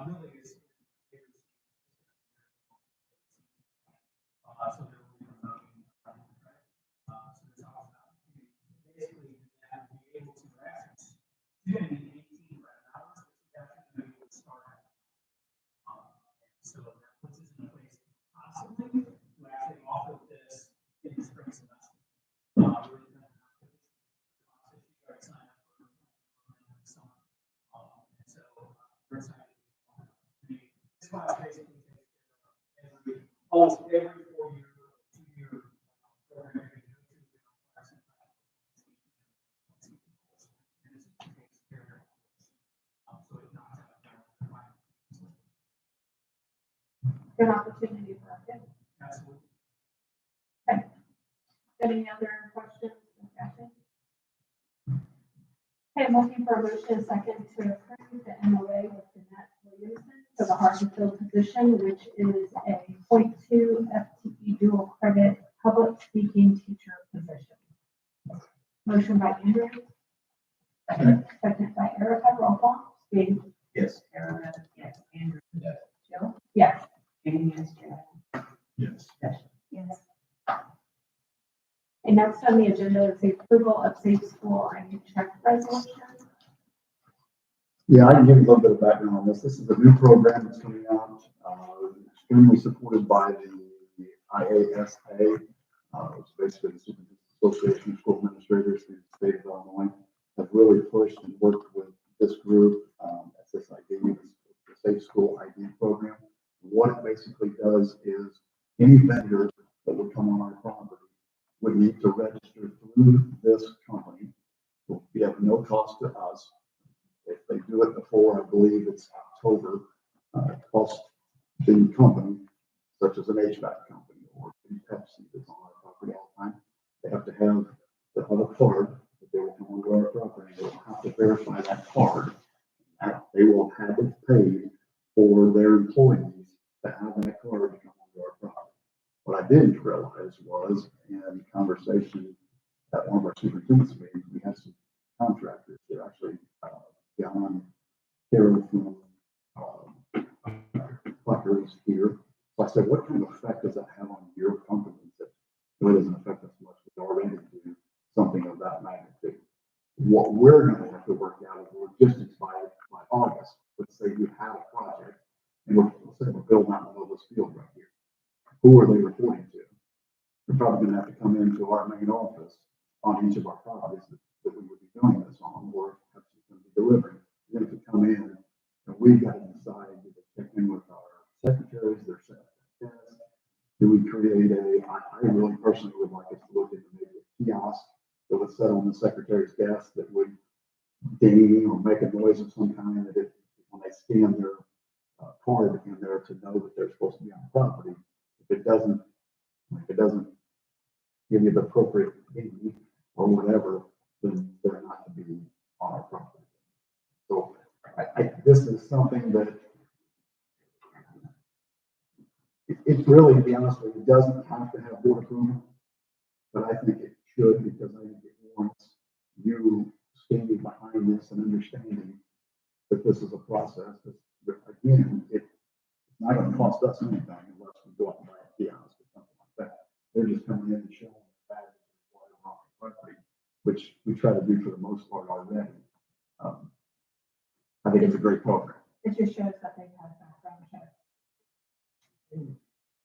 Really is. So there will be so it's all about basically you have to be able to access 18 credit hours, but you have to be able to start at. So that puts us in a place possibly to actually offer this in the spring semester. We're going to have to process you guys sign up for the summer. And so we're excited. This class basically takes care of almost every 4-year, 2-year program. Good opportunity for us. Absolutely. Okay. Any other questions? Discussion? Okay, I'm looking for a motion second to approve the MOA with Donetta Williamson for the hard to fill position, which is a 0.2 FTE dual credit public speaking teacher position. Motion by Andrew. Second Erica, roll call. Steve? Yes. Erica, yes. Andrew? Yes. Jill? Yes. Jamie, yes. Jack? Yes. Yes. And next on the agenda is the approval of safe school ID check resolution. Yeah, I can give you a little bit of background on this. This is a new program that's coming out, extremely supported by the IASA, which is basically the Superintendent's Association of School Administrators in the state of Illinois, have really pushed and worked with this group, SSID, the Safe School ID program. What it basically does is any vendor that would come on our property would need to register through this company. It will be at no cost to us. If they do it before, I believe it's October, it costs the company, such as an HVAC company or Pepsi that's on our property all the time, they have to have a card that they will come onto our property. They will have to verify that card. They will have it paid for their employees to have that card to come onto our property. What I didn't realize was in conversation at one of our superintendent's meetings, we had some contractors that actually, John Carroll from Pluckers here. So I said, what kind of effect does that have on your company? That really doesn't affect us much. We already do something of that magnitude. What we're going to have to work out is the logistics by August. Let's say you have a project and let's say we're building out one of this field right here. Who are they reporting to? They're probably going to have to come into our main office on each of our properties that we would be doing this on, or Pepsi's going to be delivering. They're going to come in, and we've got to decide, do they check in with our secretaries, their secretaries? Do we create I really personally would like us to look into maybe a kiosk that would sit on the secretary's desk that would ding or make a noise of some kind that when they scan their card in there to know that they're supposed to be on the property. If it doesn't give you the appropriate ding or whatever, then they're not to be on our property. So this is something that it really, to be honest with you, doesn't have to have board approval, but I think it should, because I think it warrants you standing behind this and understanding that this is a process. That, again, it's not going to cost us anything unless we go out and buy a kiosk or something like that. They're just coming in and showing that property, which we try to do for the most part already. I think it's a great program. It just shows that they have background checks.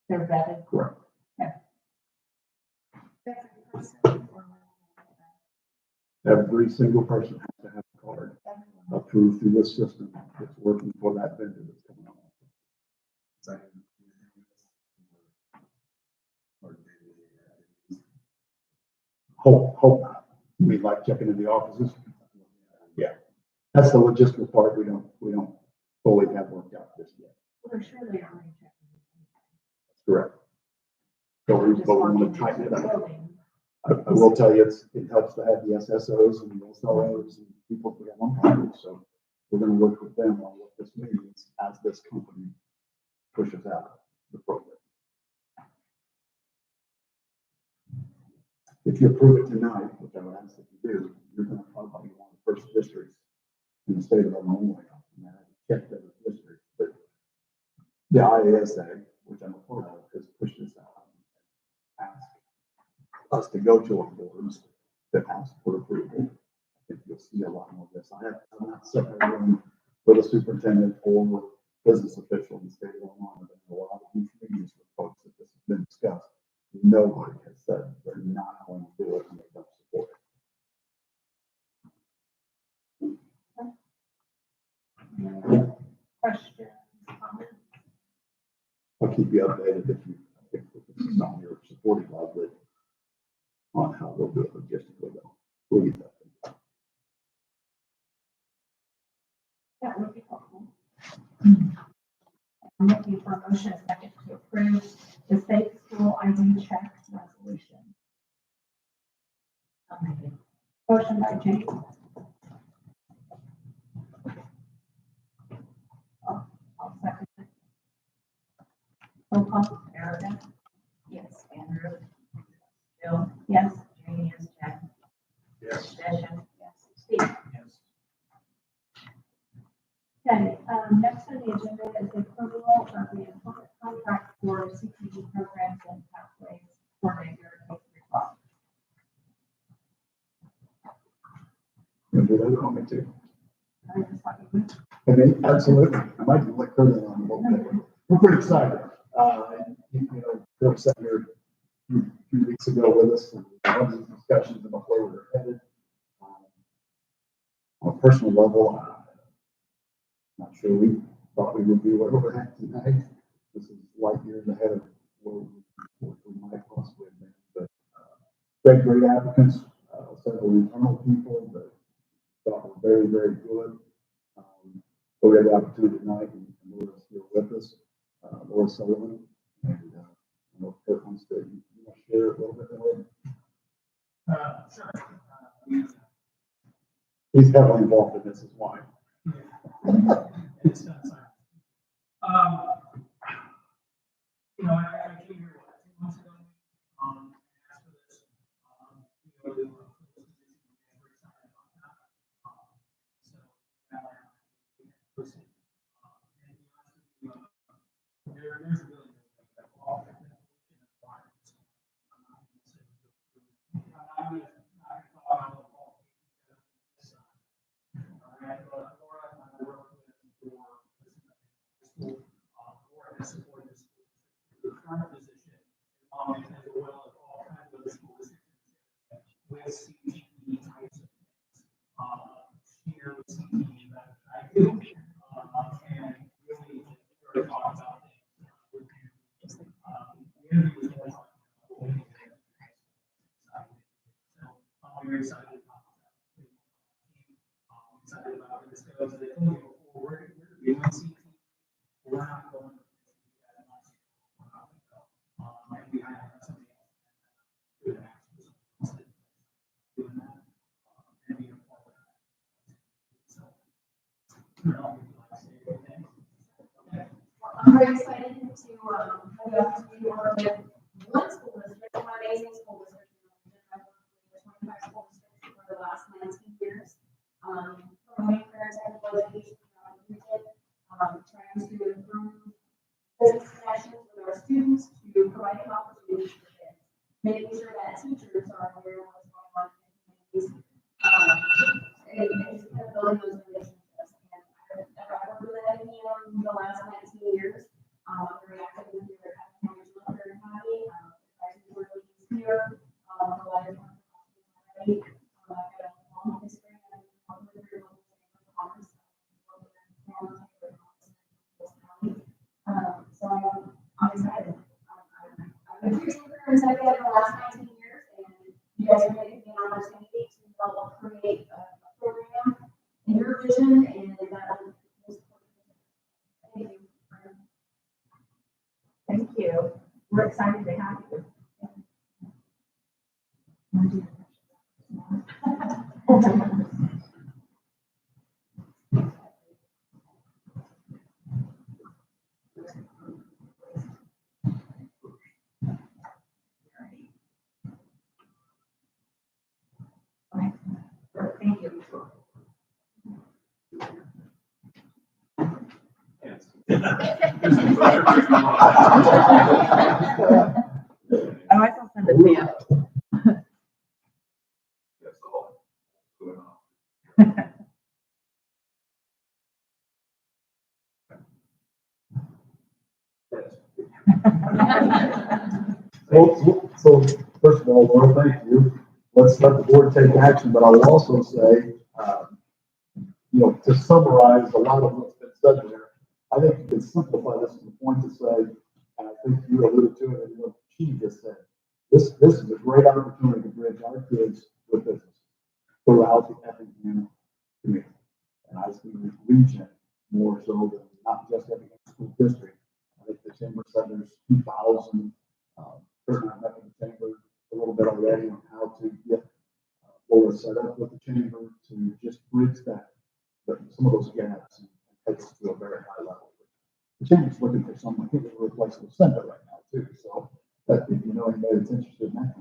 They're vetted. Correct. Every single person has to have a card approved through this system that's working for that vendor that's coming on. Hope not. We like checking in the offices. Yeah, that's the logistical part. We don't fully have worked out just yet. Well, sure they are already checking. That's correct. So we Just want walking to tighten it into the up. building. I will tell you, it helps to have the SSOs and the SLOs and people who have on board. So we're going to work with them on what this means as this company pushes out the program. If you approve it tonight, which I would ask that you do, you're going to probably be one of the first districts in the state of Illinois. And I checked other districts, but the IASA, which I'm a part of, has pushed this out and asked us to go to our boards that ask for approval. I think you'll see a lot more of this. I'm not sitting there with a superintendent or business official in the state of Illinois, but a lot of these meetings with folks that this has been discussed. Nobody has said they're not going to do it and they don't support it. Questions, comments? I'll keep you updated if this is something you're supportive of, but on how they'll do it logistically though. We'll get that. That would be helpful. I'm looking for a motion second to approve the safe school ID check resolution. I'll make it. Motion by Jane. I'll second it. Roll call. Erica? Yes. Andrew? Jill? Yes. Jamie, yes. Jack? Yes. Session? Yes. Steve? Yes. can do that, you want me to? I just thought you would. Okay, absolutely. I might just let Kurt in on a little bit. We're pretty excited. Phil sat here a few weeks ago with us and had these discussions about where we're headed. On a personal level, I'm not sure we thought we would be where we're at tonight. This is light years ahead of where we might possibly have been. But great applicants, several internal people that thought were very, very good. So we had the opportunity tonight, and Laura's here with us, Laura Sullivan. And I know Kurt wants to, you want to share a little bit more? Sure. He's heavily involved in this, is why. It's done science. I came here 2 months ago, and asked for this, for this position, and we're excited about that. So, posted. And to be honest with you, there's really no way that all of that position requires. I'm not going to talk about the qualifications of this side. All right, but Laura and I work with for school, Laura has supported the school district through the current position, as well as all kinds of other school districts with CTE types of things. She knows CTE better than I do, and really sort of talk about things with you. The interview was more talking about what we did. So I'm very excited about that. I'm excited about where this goes. As I told you before, we're doing CTE. We're not going to that much. We're not going to go. And we have somebody else doing that. Doing that. And being a part of that. So, I'll be glad to say anything. Okay. I'm very excited to have the opportunity to work with one school district, one amazing school district. I've worked with 25 school districts for the last 19 years. Promoting parents' education throughout the region, trying to improve business connections with our students, to providing opportunities for kids, making sure that teachers are aware of what's going on in communities, and just kind of building those relationships. And I've worked with Effingham the last 19 years. I'm very active in the Effingham Military Academy. Advising board meetings here, a lot of already. I've got a long history of working with your local chamber of commerce. So I'm excited. I've been teaching for executive for the last 19 years, and you guys are making me an opportunity to help create a program in your vision, and that will thank you. Thank you. We're excited to have you. Thank you. I might as well send it to you. So first of all, Laura, thank you. Let's let the board take action, but I will also say, to summarize a lot of what's been said there, I think you can simplify this to the point to say, and I think you alluded to it in what she just said, this is a great opportunity to bridge our kids with business throughout the Effingham community. And I see the region more so than not just Effingham School District. I think the chamber said there's 2,000. Certainly, I've met with the chamber a little bit already on how to get Laura set up with the chamber to just bridge some of those gaps and take us to a very high level. The chamber's looking for someone to replace the center right now too. So that if you know anybody that's interested in that,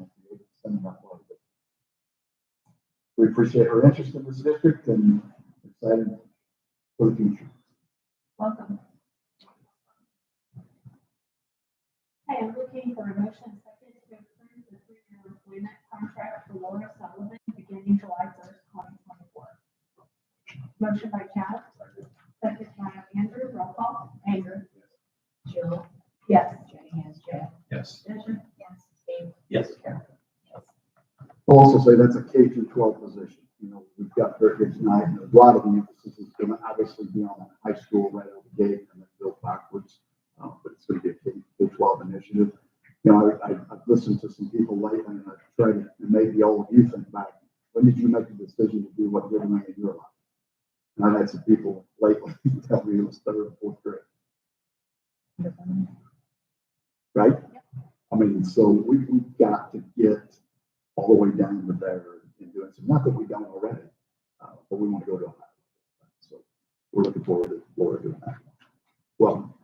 send them that way. We appreciate her interest in this district and excited for the future. Welcome. Hey, I'm looking for a motion second to approve the 3-year employment contract for Laura Sullivan beginning July 1st, 2024. Motion by Chad, second by Andrew, roll call. Andrew. Jill. Yes. Jenny has Jeff. Yes. Tricia. Yes. Steve. Yes. Karen. I'll also say that's a K through 12 position. You know, we've got Heritage tonight, and a lot of the emphasis is going to obviously be on high school right out of the gate and then build backwards. But it's going to be a K through 12 initiative. You know, I've listened to some people lately, and I've tried to, and maybe all of you think back, when did you make the decision to do what you're doing in your life? And I've had some people lately tell me it was third or fourth grade. Right? I mean, so we've got to get all the way down to there and doing some, not that we don't already, but we want to go to a higher level. So we're looking forward to Laura doing that. Well,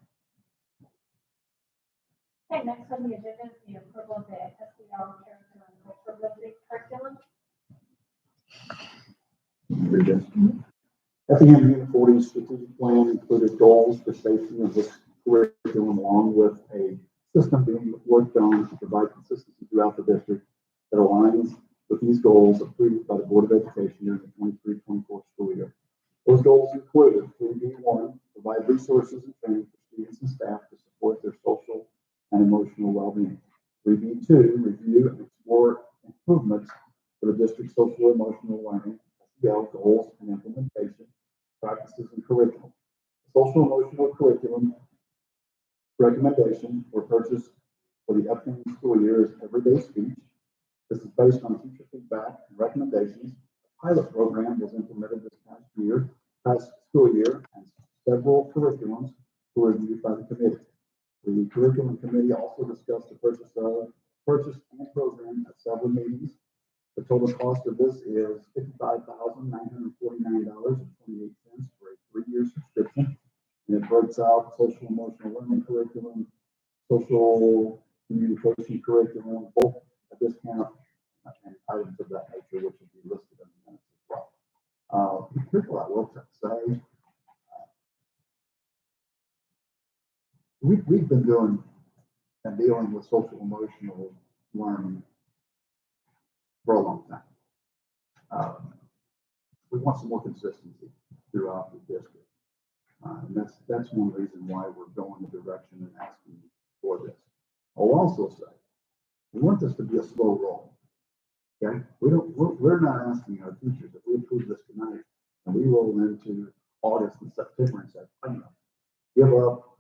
Okay, next on the agenda is the approval of the SEL character and cultural building curriculum. read it. Effingham Unit 40 strategic plan included goals for safety of this curriculum, along with a system being worked on to provide consistency throughout the district that aligns with these goals approved by the Board of Education during the 23-24 school year. Those goals included 3B1, provide resources and training for students and staff to support their social and emotional well-being. 3B2, review and explore improvements for the district's social emotional learning, SEL goals and implementation, practices and curriculum. Social emotional curriculum recommendation for purchase for the upcoming school year is everyday speech. This is based on teacher feedback and recommendations. A pilot program was implemented this past school year, and several curriculums were reviewed by the committee. The curriculum committee also discussed the purchase and program at several meetings. The total cost of this is $55,949.28 for a 3-year subscription. And it breaks out social emotional learning curriculum, social communication curriculum, both a discount and items of that nature, which will be listed in the minutes as well. Here's what I will say. We've been doing and dealing with social emotional learning for a long time. We want some more consistency throughout the district. And that's one reason why we're going the direction and asking for this. I'll also say, we want this to be a slow roll. Okay? We're not asking our teachers if we approve this tonight and we roll into August and September and say, give up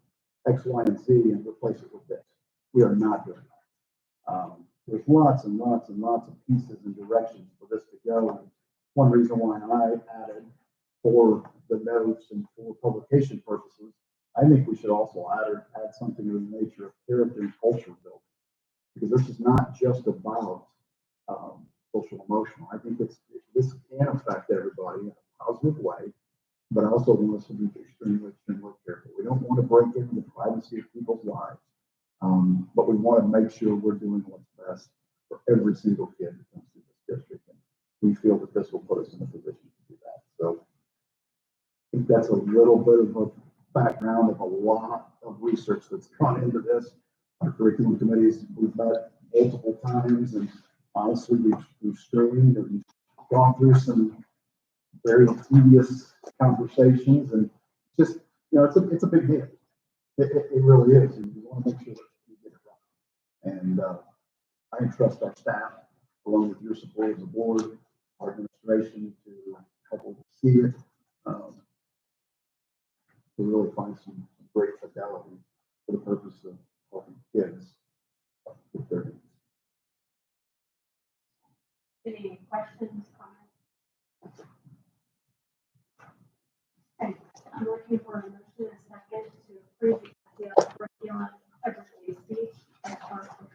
X, Y, and Z and replace it with this. We are not doing that. There's lots and lots and lots of pieces and directions for this to go. And one reason why I added for the notes and for publication purposes, I think we should also add something in the nature of character and culture building, because this is not just about social emotional. I think this can affect everybody in a positive way, but I also want us to be extremely careful. We don't want to break into the privacy of people's lives, but we want to make sure we're doing what's best for every single kid who comes to this district. And we feel that this will put us in a position to do that. So I think that's a little bit of a background of a lot of research that's gone into this. Our curriculum committees, we've met multiple times, and honestly, we've streamed and gone through some very tedious conversations, and just, it's a big deal. It really is, and we want to make sure that we get it right. And I entrust our staff, along with your support as a board, our administration, to help oversee it, to really find some great fidelity for the purpose of helping kids with their needs. Any questions, comments? Okay, I'm looking for a motion and a second to approve the SEL curriculum everyday speech at a cost of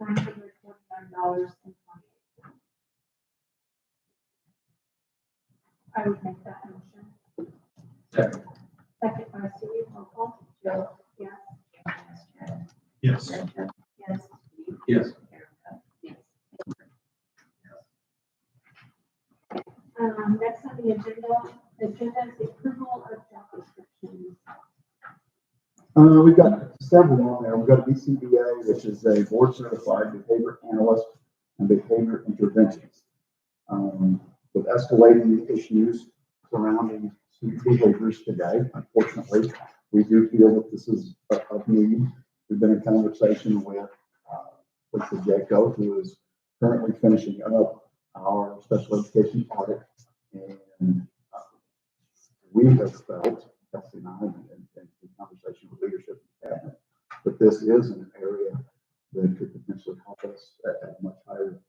$55,949.28. I would make that motion. Second. Second by Steve, roll call. Joe. Yes. Yes. Tricia. Yes. Yes. Next on the agenda is the approval of job descriptions. We've got several on there. We've got BCBA, which is a board certified behavior analyst and behavior interventionist. The with escalating issues surrounding student behaviors today, unfortunately, we do feel that this is of need. We've been in conversation with the JECO, who is currently finishing up our special education audit. And we have felt, Kelsey and I, and in conversation with leadership, that this is an area that could potentially help us at a much higher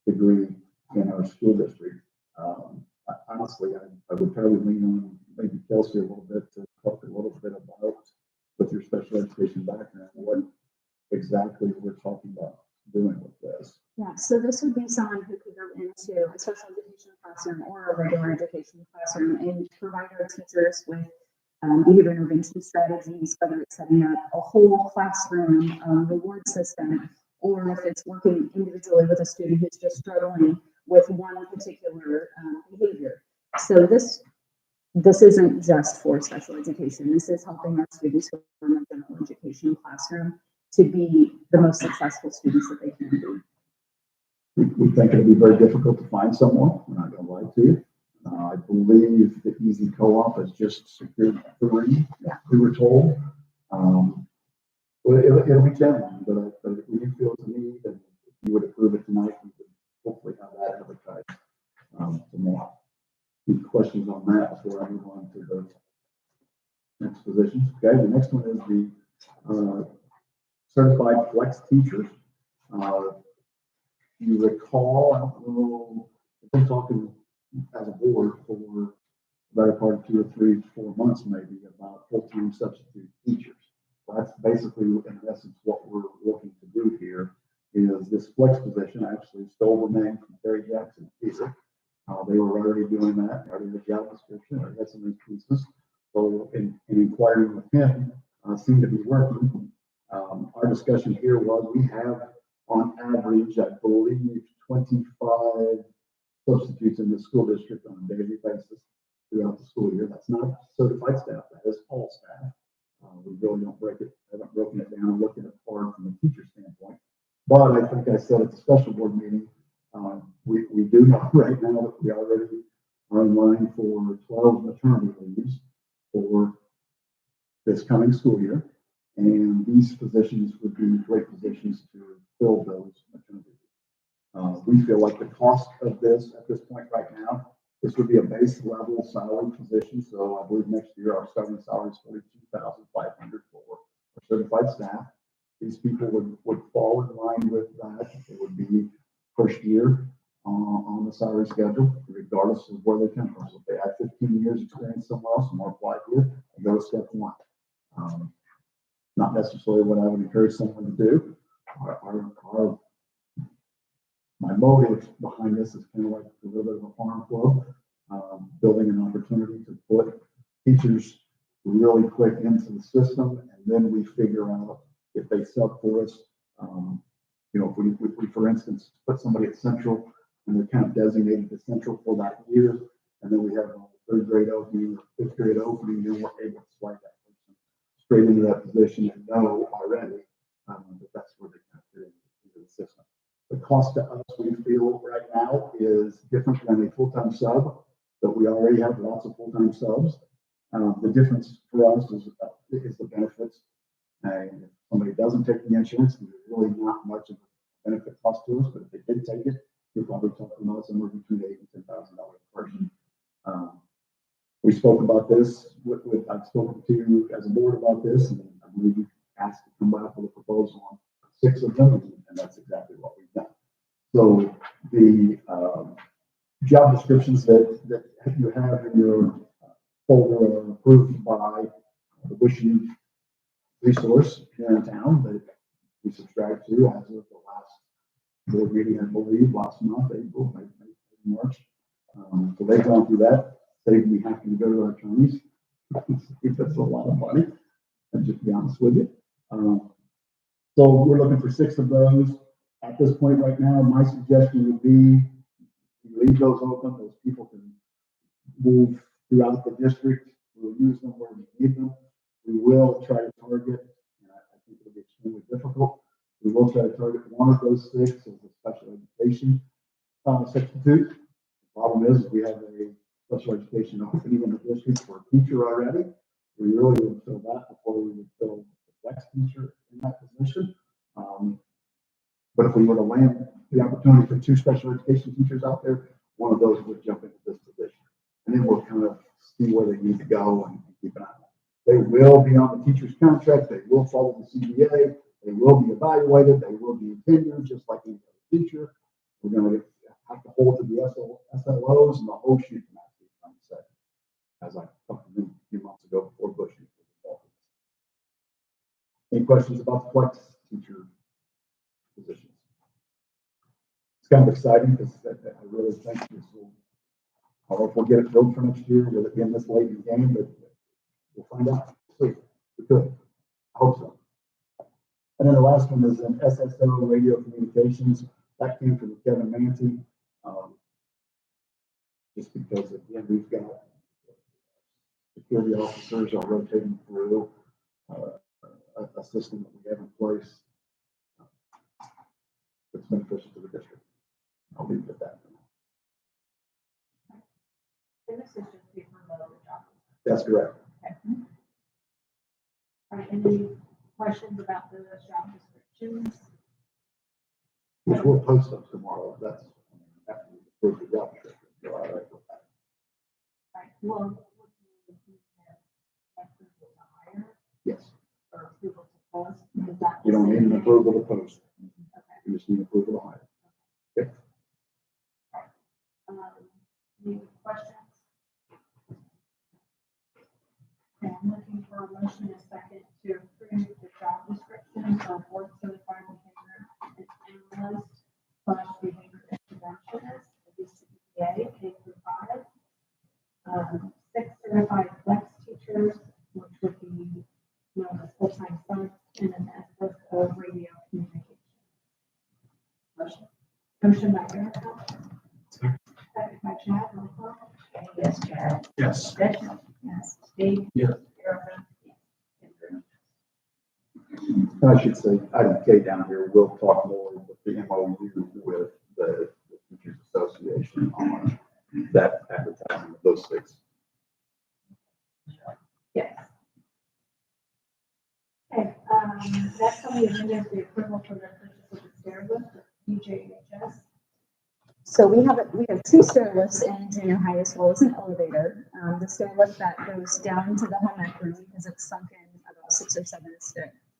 degree in our school district. Honestly, I would probably lean on maybe Kelsey a little bit to talk a little bit about, with your special education background, what exactly we're talking about doing with this. Yeah, so this would be someone who could go into a special education classroom or a regular education classroom and provide our teachers with behavior intervention strategies, whether it's setting up a whole classroom reward system, or if it's working individually with a student who's just struggling with one particular behavior. So this isn't just for special education. This is helping our students who are in the general education classroom to be the most successful students that they can be. We think it'll be very difficult to find someone. We're not going to lie to you. I believe the Easy Co-op has just secured 3, we were told. Well, it'll be challenging, but we do feel it's a need, and if you would approve it tonight, we could hopefully have that advertised tomorrow. Any questions on that before I move on to the next positions? Okay, the next one is the certified flex teachers. You recall, I don't know, I've been talking as a board for the better part of 2 or 3, 4 months maybe about full-time substitute teachers. So that's basically, in essence, what we're looking to do here is this flex position. I actually stole the name from Terry Jackson. They were already doing that, already had a job description, already had some of these pieces. So in inquiring with him, seemed to be working. Our discussion here was we have on average, I believe, 25 substitutes in the school district on a daily basis throughout the school year. That's not certified staff, that is all staff. We really haven't broken it down and looked at it hard from a teacher standpoint. But I think I said at the special board meeting, we do know right now that we already are in line for 12 maternity leaves for this coming school year. And these positions would be great positions to fill those maternity leaves. We feel like the cost of this at this point right now, this would be a base level salary position. So I believe next year our starting salary is $42,500 for certified staff. These people would fall in line with that. It would be first year on the salary schedule, regardless of where they come from. So if they have 15 years experience somewhere else and more apply here, they go to step 1. Not necessarily what I would encourage someone to do. My motive behind this is kind of like a little bit of a farm club, building an opportunity to put teachers really quick into the system, and then we figure out if they sub for us. If we, for instance, put somebody at Central and they're kind of designated to Central for that year, and then we have a 3rd grade opening or 5th grade opening, then we're able to slide that person straight into that position and know already that that's where they kind of fit into the system. The cost to us, we feel right now, is different than a full-time sub, but we already have lots of full-time subs. The difference for us is the benefits. And if somebody doesn't take the insurance, there's really not much of a benefit cost to us, but if they did take it, we're probably talking about somewhere between $8,000 and $10,000 per person. We spoke about this I've spoken to you as a board about this, and I believe you asked to come back with a proposal on 6 of them, and that's exactly what we've done. So the job descriptions that you have in your folder are approved by the Bushy resource here in town that we subscribe to as of the last board meeting, I believe, last month, April, March. So they've gone through that, saved me having to go to our attorneys. That's a lot of money, and just to be honest with you. So we're looking for 6 of those. At this point right now, my suggestion would be you leave those open. Those people can move throughout the district. We'll use them where we need them. We will try to target, and I think it'll be extremely difficult. We will try to target one of those 6 as a special education substitute. The Problem is, we have a special education opening in the district for a teacher already. We really would fill that before we would fill the next teacher in that position. But if we were to land the opportunity for 2 special education teachers out there, one of those would jump into this position. And then we'll kind of see where they need to go and keep an eye on them. They will be on the teacher's contract. They will follow the CBA. They will be evaluated. They will be tenured just like any other teacher. We're going to have to hold to the SLOs and the whole shoot match, I'm saying, as I talked to them a few months ago before Bush was involved. Any questions about the flex teacher positions? It's kind of exciting because I really think this will, I don't know if we'll get it filled for next year, will it be in this late in the game, but we'll find out. See, we could. I hope so. And then the last one is an SSO radio communications. That came from Kevin Manti. Just because, again, we've got security officers are rotating through a system that we have in place that's beneficial to the district. I'll leave it at that. And this is just be for the job. That's correct. Okay. All right, any questions about the job descriptions? Which we'll post them tomorrow. That's after we approve the job description. So all right with that. All right, well, would you have approval to hire Yes. or approval to post? Is that You don't need an the same? approval to post. Okay. You just need approval to hire. Any questions? Okay, I'm looking for a motion and a second to approve the job description for board certified behavior and analyst slash behavior interventionist, the CPA, K through 5. 6 certified flex teachers, which would be known as full-time subs, and an SSO radio communication. Motion by Erica. Second by Chad, roll call. Yes, Chad. Yes. Bishop. Yes. Steve. Yes. Erica. Yes. I should say, item K down here, we'll talk more with the MOU with the Teachers Association on that advertising of those 6. Yes. Okay, next on the agenda is the approval for the purchase of the stair lift, UJHS. So we have 2 stair lifts in junior high as well as an elevator. The stair lift that goes down to the home ec room because it's sunken about 6 or 7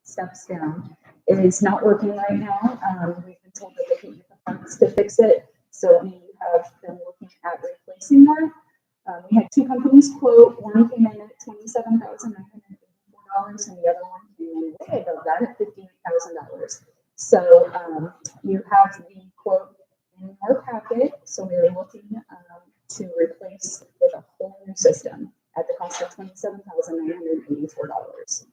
steps down. It is not working right now. We've been told that they can get the parts to fix it. So we have been looking at replacing that. We had 2 companies quote. One came in at $27,984 and the other one came in way above that at $58,000. So you have the quote in your packet, so we are looking to replace with a whole new system at the cost of $27,984.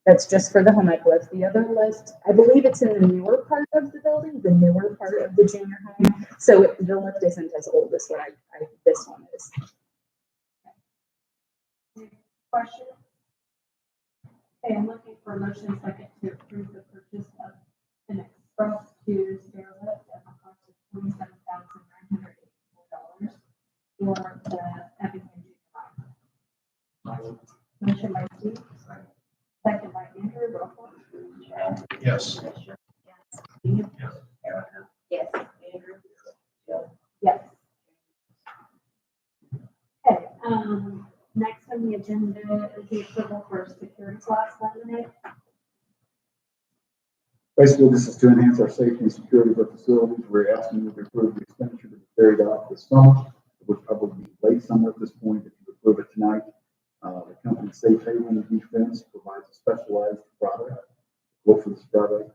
That's just for the home ec lift. The other lift, I believe it's in the newer part of the building, the newer part of the junior high. So the lift isn't as old as what this one is. Question? Okay, I'm looking for a motion second to approve the purchase of an express 2 stair lift at the cost of $27,984 for the Effingham Unit School. Motion by Steve, second by Andrew, roll call. Yes. Bishop. Yes. Steve. Yes. Erica. Yes. Andrew. Joe. Yes. Okay, next on the agenda is the approval for security class lemonade. Basically, this is to enhance our safety and security of our facilities. We're asking you to approve the expenditure to be carried out this summer. It would probably be late summer at this point if you approve it tonight. The company Safe Haven Defense provides a specialized product. Quote for this project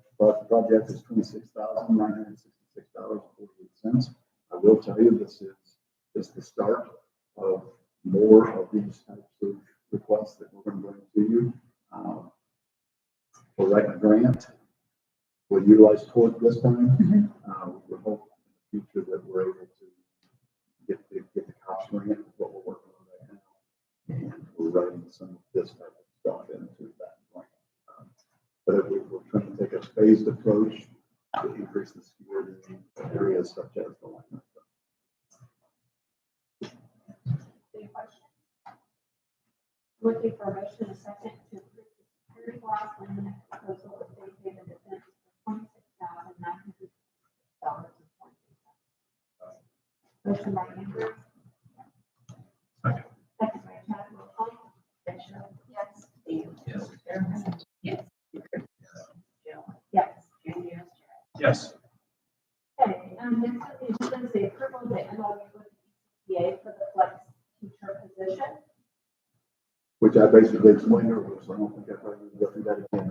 is $26,966.48. I will tell you, this is the start of more of these types of requests that we're going to bring to you. We're writing a grant. We'll utilize toward this time. We hope in the future that we're able to get the cops grant, what we're working on right now. And we're writing some of this type of stuff into that grant. But we're trying to take a phased approach to increase the security in areas such as the line. Looking for a motion and a second to approve the security glass laminate proposal with State Data Defense for $26,900.48. Motion by Andrew. Second. Second by Chad, roll call. Rachel? Yes. Steve? Yes. Erica? Yes. Jill? Yes. And yes, Jared? Yes. Okay, next on the agenda is the approval of the MOU with the ECTA for the flex teacher position. Which I basically explained earlier, so I don't think I probably need to go through that again.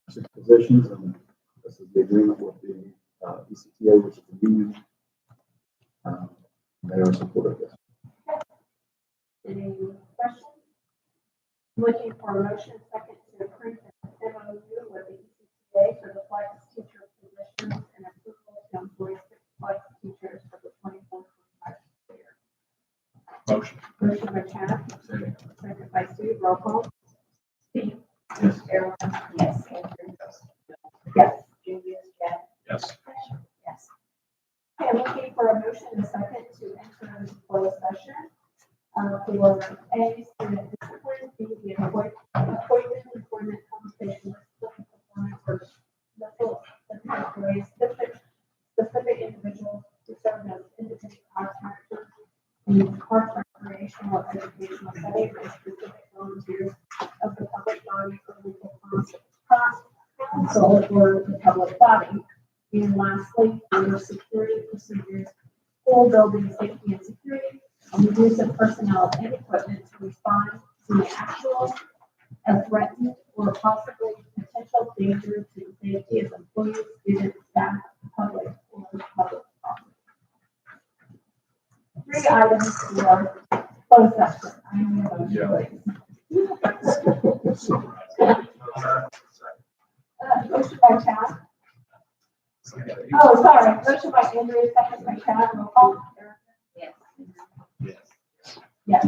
6 positions, and this is the agreement with the ECTA, which is the union. They are supportive of this. Any questions? Looking for a motion second to approve the MOU with the ECTA for the flex teacher positions and approval to employ 6 flex teachers for the 24-25 school year. Motion. Motion by Chad, second by Steve, roll call. Steve? Yes. Erica? Yes. Andrew? Yes. Julius? Jared? Yes. Rachel? Yes. Okay, I'm looking for a motion and a second to enter into closed session. For A, student discipline, B, the appointment, employment, compensation, discipline, performance, or dismissal of employees, specific individuals who serve as independent contractors in park recreational or educational setting, and specific volunteers of the public body for legal counsel or the public body. And lastly, under security procedures, school building safety and security, and the use of personnel and equipment to respond to the actual, a threatened, or possibly potential danger to the safety of employees, students, staff, public, or public property. 3 items for closed session. I need a motion, please. Motion by Chad. Oh, sorry, motion by Andrew, second by Chad, roll call. Yes. Yes.